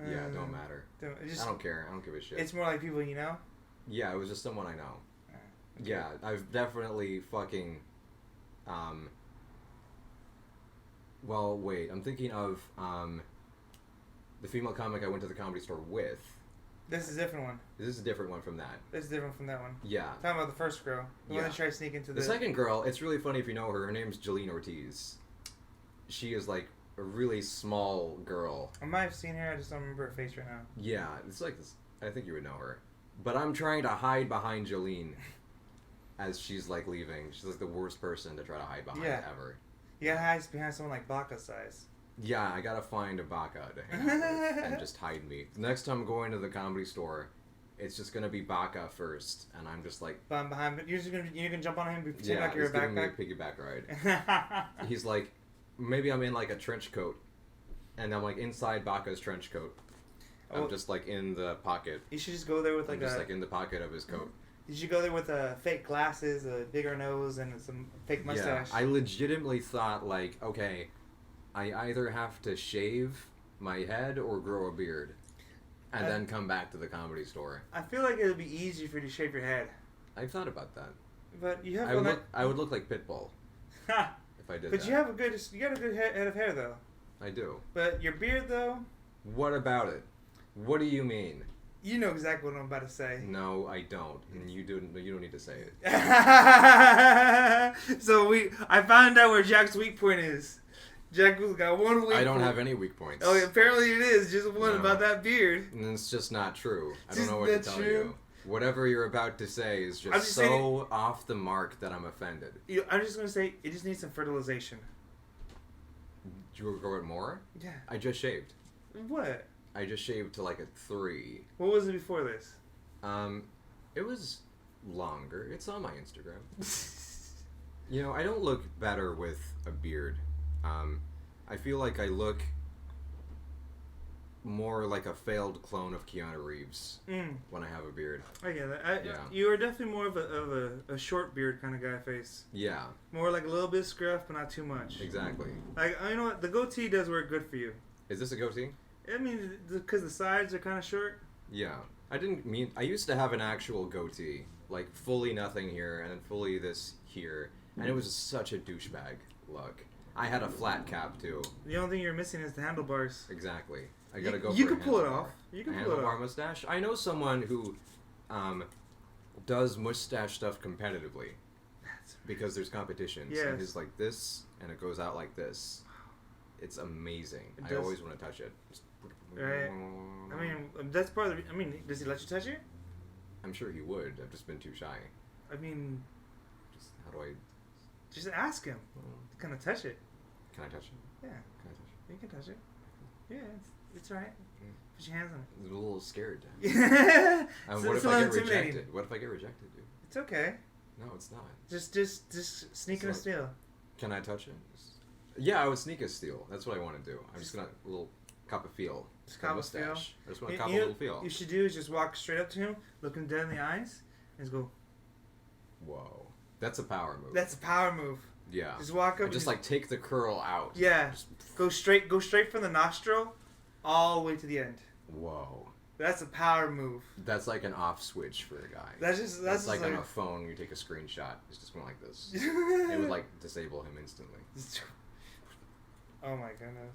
Yeah, it don't matter. I don't care. I don't give a shit. It's more like people you know? Yeah, it was just someone I know. Okay. Yeah, I've definitely fucking... Well, wait. I'm thinking of the female comic I went to the Comedy Store with. This is a different one. This is a different one from that. This is different from that one. Yeah. Talking about the first girl. The one that tried to sneak into the second girl, it's really funny if you know her. Her name's Jolene Ortiz. She is like a really small girl. I might have seen her. I just don't remember her face right now. Yeah, it's like this. I think you would know her. But I'm trying to hide behind Jolene as she's like leaving. She's like the worst person to try to hide behind ever. You gotta hide behind someone like Baka size. Yeah, I gotta find a Baka to hang out with and just hide me. The next time I'm going to the Comedy Store, it's just gonna be Baka first, and I'm just like... But I'm behind, but you're gonna jump on him and pretend like you're a backpack? Yeah, he's giving me a piggyback ride. He's like, maybe I'm in like a trench coat, and I'm like inside Baka's trench coat. I'm just like in the pocket. You should just go there with like just like in the pocket of his coat. You should go there with fake glasses, a bigger nose, and some fake mustache. Yeah, I legitimately thought like, okay, I either have to shave my head or grow a beard, and then come back to the Comedy Store. I feel like it would be easier for you to shave your head. I've thought about that. But you have. I would look like Pitbull if I did. But you got a good head of hair though. I do. But your beard though. What about it? What do you mean? You know exactly what I'm about to say. No, I don't, and you don't need to say it. So I found out where Jack's weak point is. Jack got one weak point. I don't have any weak points. Oh, apparently it is. Just one about that beard. And it's just not true. I don't know what to tell you. Whatever you're about to say is just so off the mark that I'm offended. I'm just going to say, it just needs some fertilization. Did you grow it more? Yeah. I just shaved. What? I just shaved to like a 3. What was it before this? It was longer. It's on my Instagram. You know, I don't look better with a beard. I feel like I look more like a failed clone of Keanu Reeves when I have a beard. I get that. You are definitely more of a short beard kind of guy face. Yeah. More like a little bit scruff, but not too much. Exactly. Like, you know what? The goatee does work good for you. Is this a goatee? I mean, because the sides are kind of short. Yeah. I used to have an actual goatee. Like, fully nothing here, and then fully this here. And it was such a douchebag look. I had a flat cap, too. The only thing you're missing is the handlebars. Exactly. I gotta go for You can pull it off. You can pull it off. Handlebar mustache? I know someone who does mustache stuff competitively. Because there's competitions. Yes. And it's like this, and it goes out like this. It's amazing. I always want to touch it. Right. I mean, that's part of the... I mean, does he let you touch it? I'm sure he would. I've just been too shy. I mean... How do I... Just ask him. Can I touch it? Can I touch it? Yeah. Can I touch it? You can touch it. Yeah, it's alright. Put your hands on it. I'm a little scared. Yeah. What if I get rejected? What if I get rejected, dude? It's okay. No, it's not. Just sneak in a steal. Can I touch it? Yeah, I would sneak a steal. That's what I want to do. I'm just gonna a little cop a feel. Just cop a feel. I just want to cop a little feel. You should do is just walk straight up to him, look him dead in the eyes, and just go. Whoa, that's a power move. That's a power move. Yeah. Just walk up. And just like take the curl out. Yeah. Just go straight from the nostril, all the way to the end. Whoa. That's a power move. That's like an off switch for a guy. That's like on a phone. You take a screenshot. It's just going like this. It would like disable him instantly. Oh my goodness.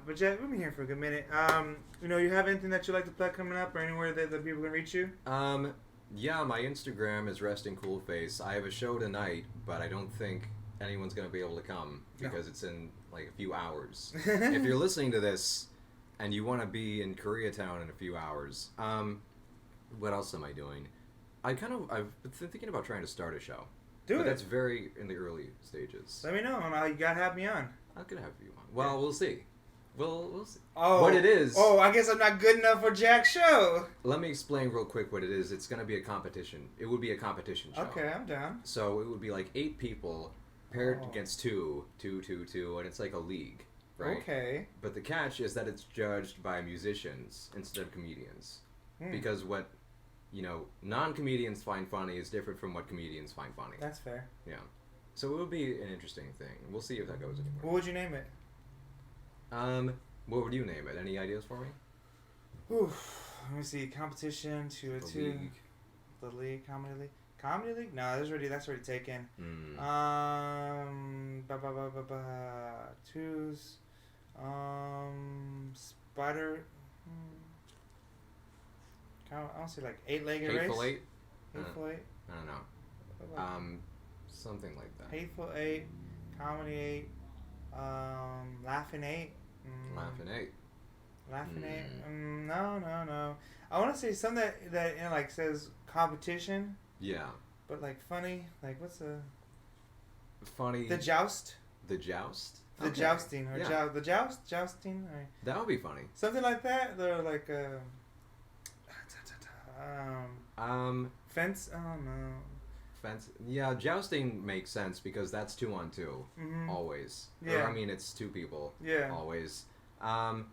But Jack, we've been here for a good minute. You have anything that you'd like to plug coming up, or anywhere that people can reach you? Yeah, my Instagram is restingcoolface. I have a show tonight, but I don't think anyone's gonna be able to come because it's in like a few hours. If you're listening to this and you want to be in Koreatown in a few hours, what else am I doing? I've been thinking about trying to start a show. But that's very in the early stages. Let me know. You gotta have me on. I could have you on. Well, we'll see. We'll see. Oh, what it is. Oh, I guess I'm not good enough for Jack's show. Let me explain real quick what it is. It's going to be a competition. It would be a competition show. Okay, I'm down. So it would be like 8 people paired against 2, and it's like a league, right? Okay. But the catch is that it's judged by musicians instead of comedians. Because what, non-comedians find funny is different from what comedians find funny. That's fair. Yeah. So it would be an interesting thing. We'll see if that goes anywhere. What would you name it? What would you name it? Any ideas for me? Let me see. Competition, 202. League. The league, comedy league. Comedy league? No, that's already taken. Twos. Spider. I don't see like 8-legged race. Hateful Eight. Hateful Eight. I don't know. Something like that. Hateful Eight. Comedy 8. Laughing 8. Laughing 8. Laughing 8. No. I want to say something that like says competition. Yeah. But like funny, like what's the funny? The joust. The joust. The jousting or the jousting. Or that would be funny. Something like that. They're like fence. Oh no. Fence. Yeah, jousting makes sense because that's 2-on-2 always. Yeah. Or, I mean, it's 2 people. Yeah. Always. I'll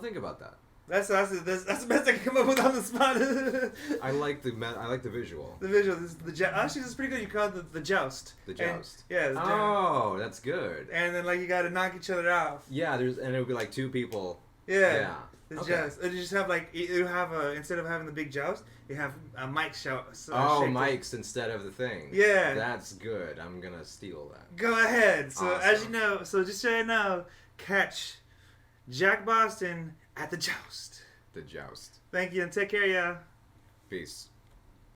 think about that. That's the best I can come up with on the spot. I like the visual. The visual. Actually, this is pretty good. You call it the joust. The joust. And, that's good. And then like you got to knock each other off. Yeah, and it would be like 2 people. Yeah. The joust. You just have like instead of having the big joust, you have a mic show. Mics instead of the thing. Yeah. That's good. I'm gonna steal that. Go ahead. So awesome. As you know, just so you know, catch Jack Boston at the joust. The joust. Thank you and take care, y'all. Peace.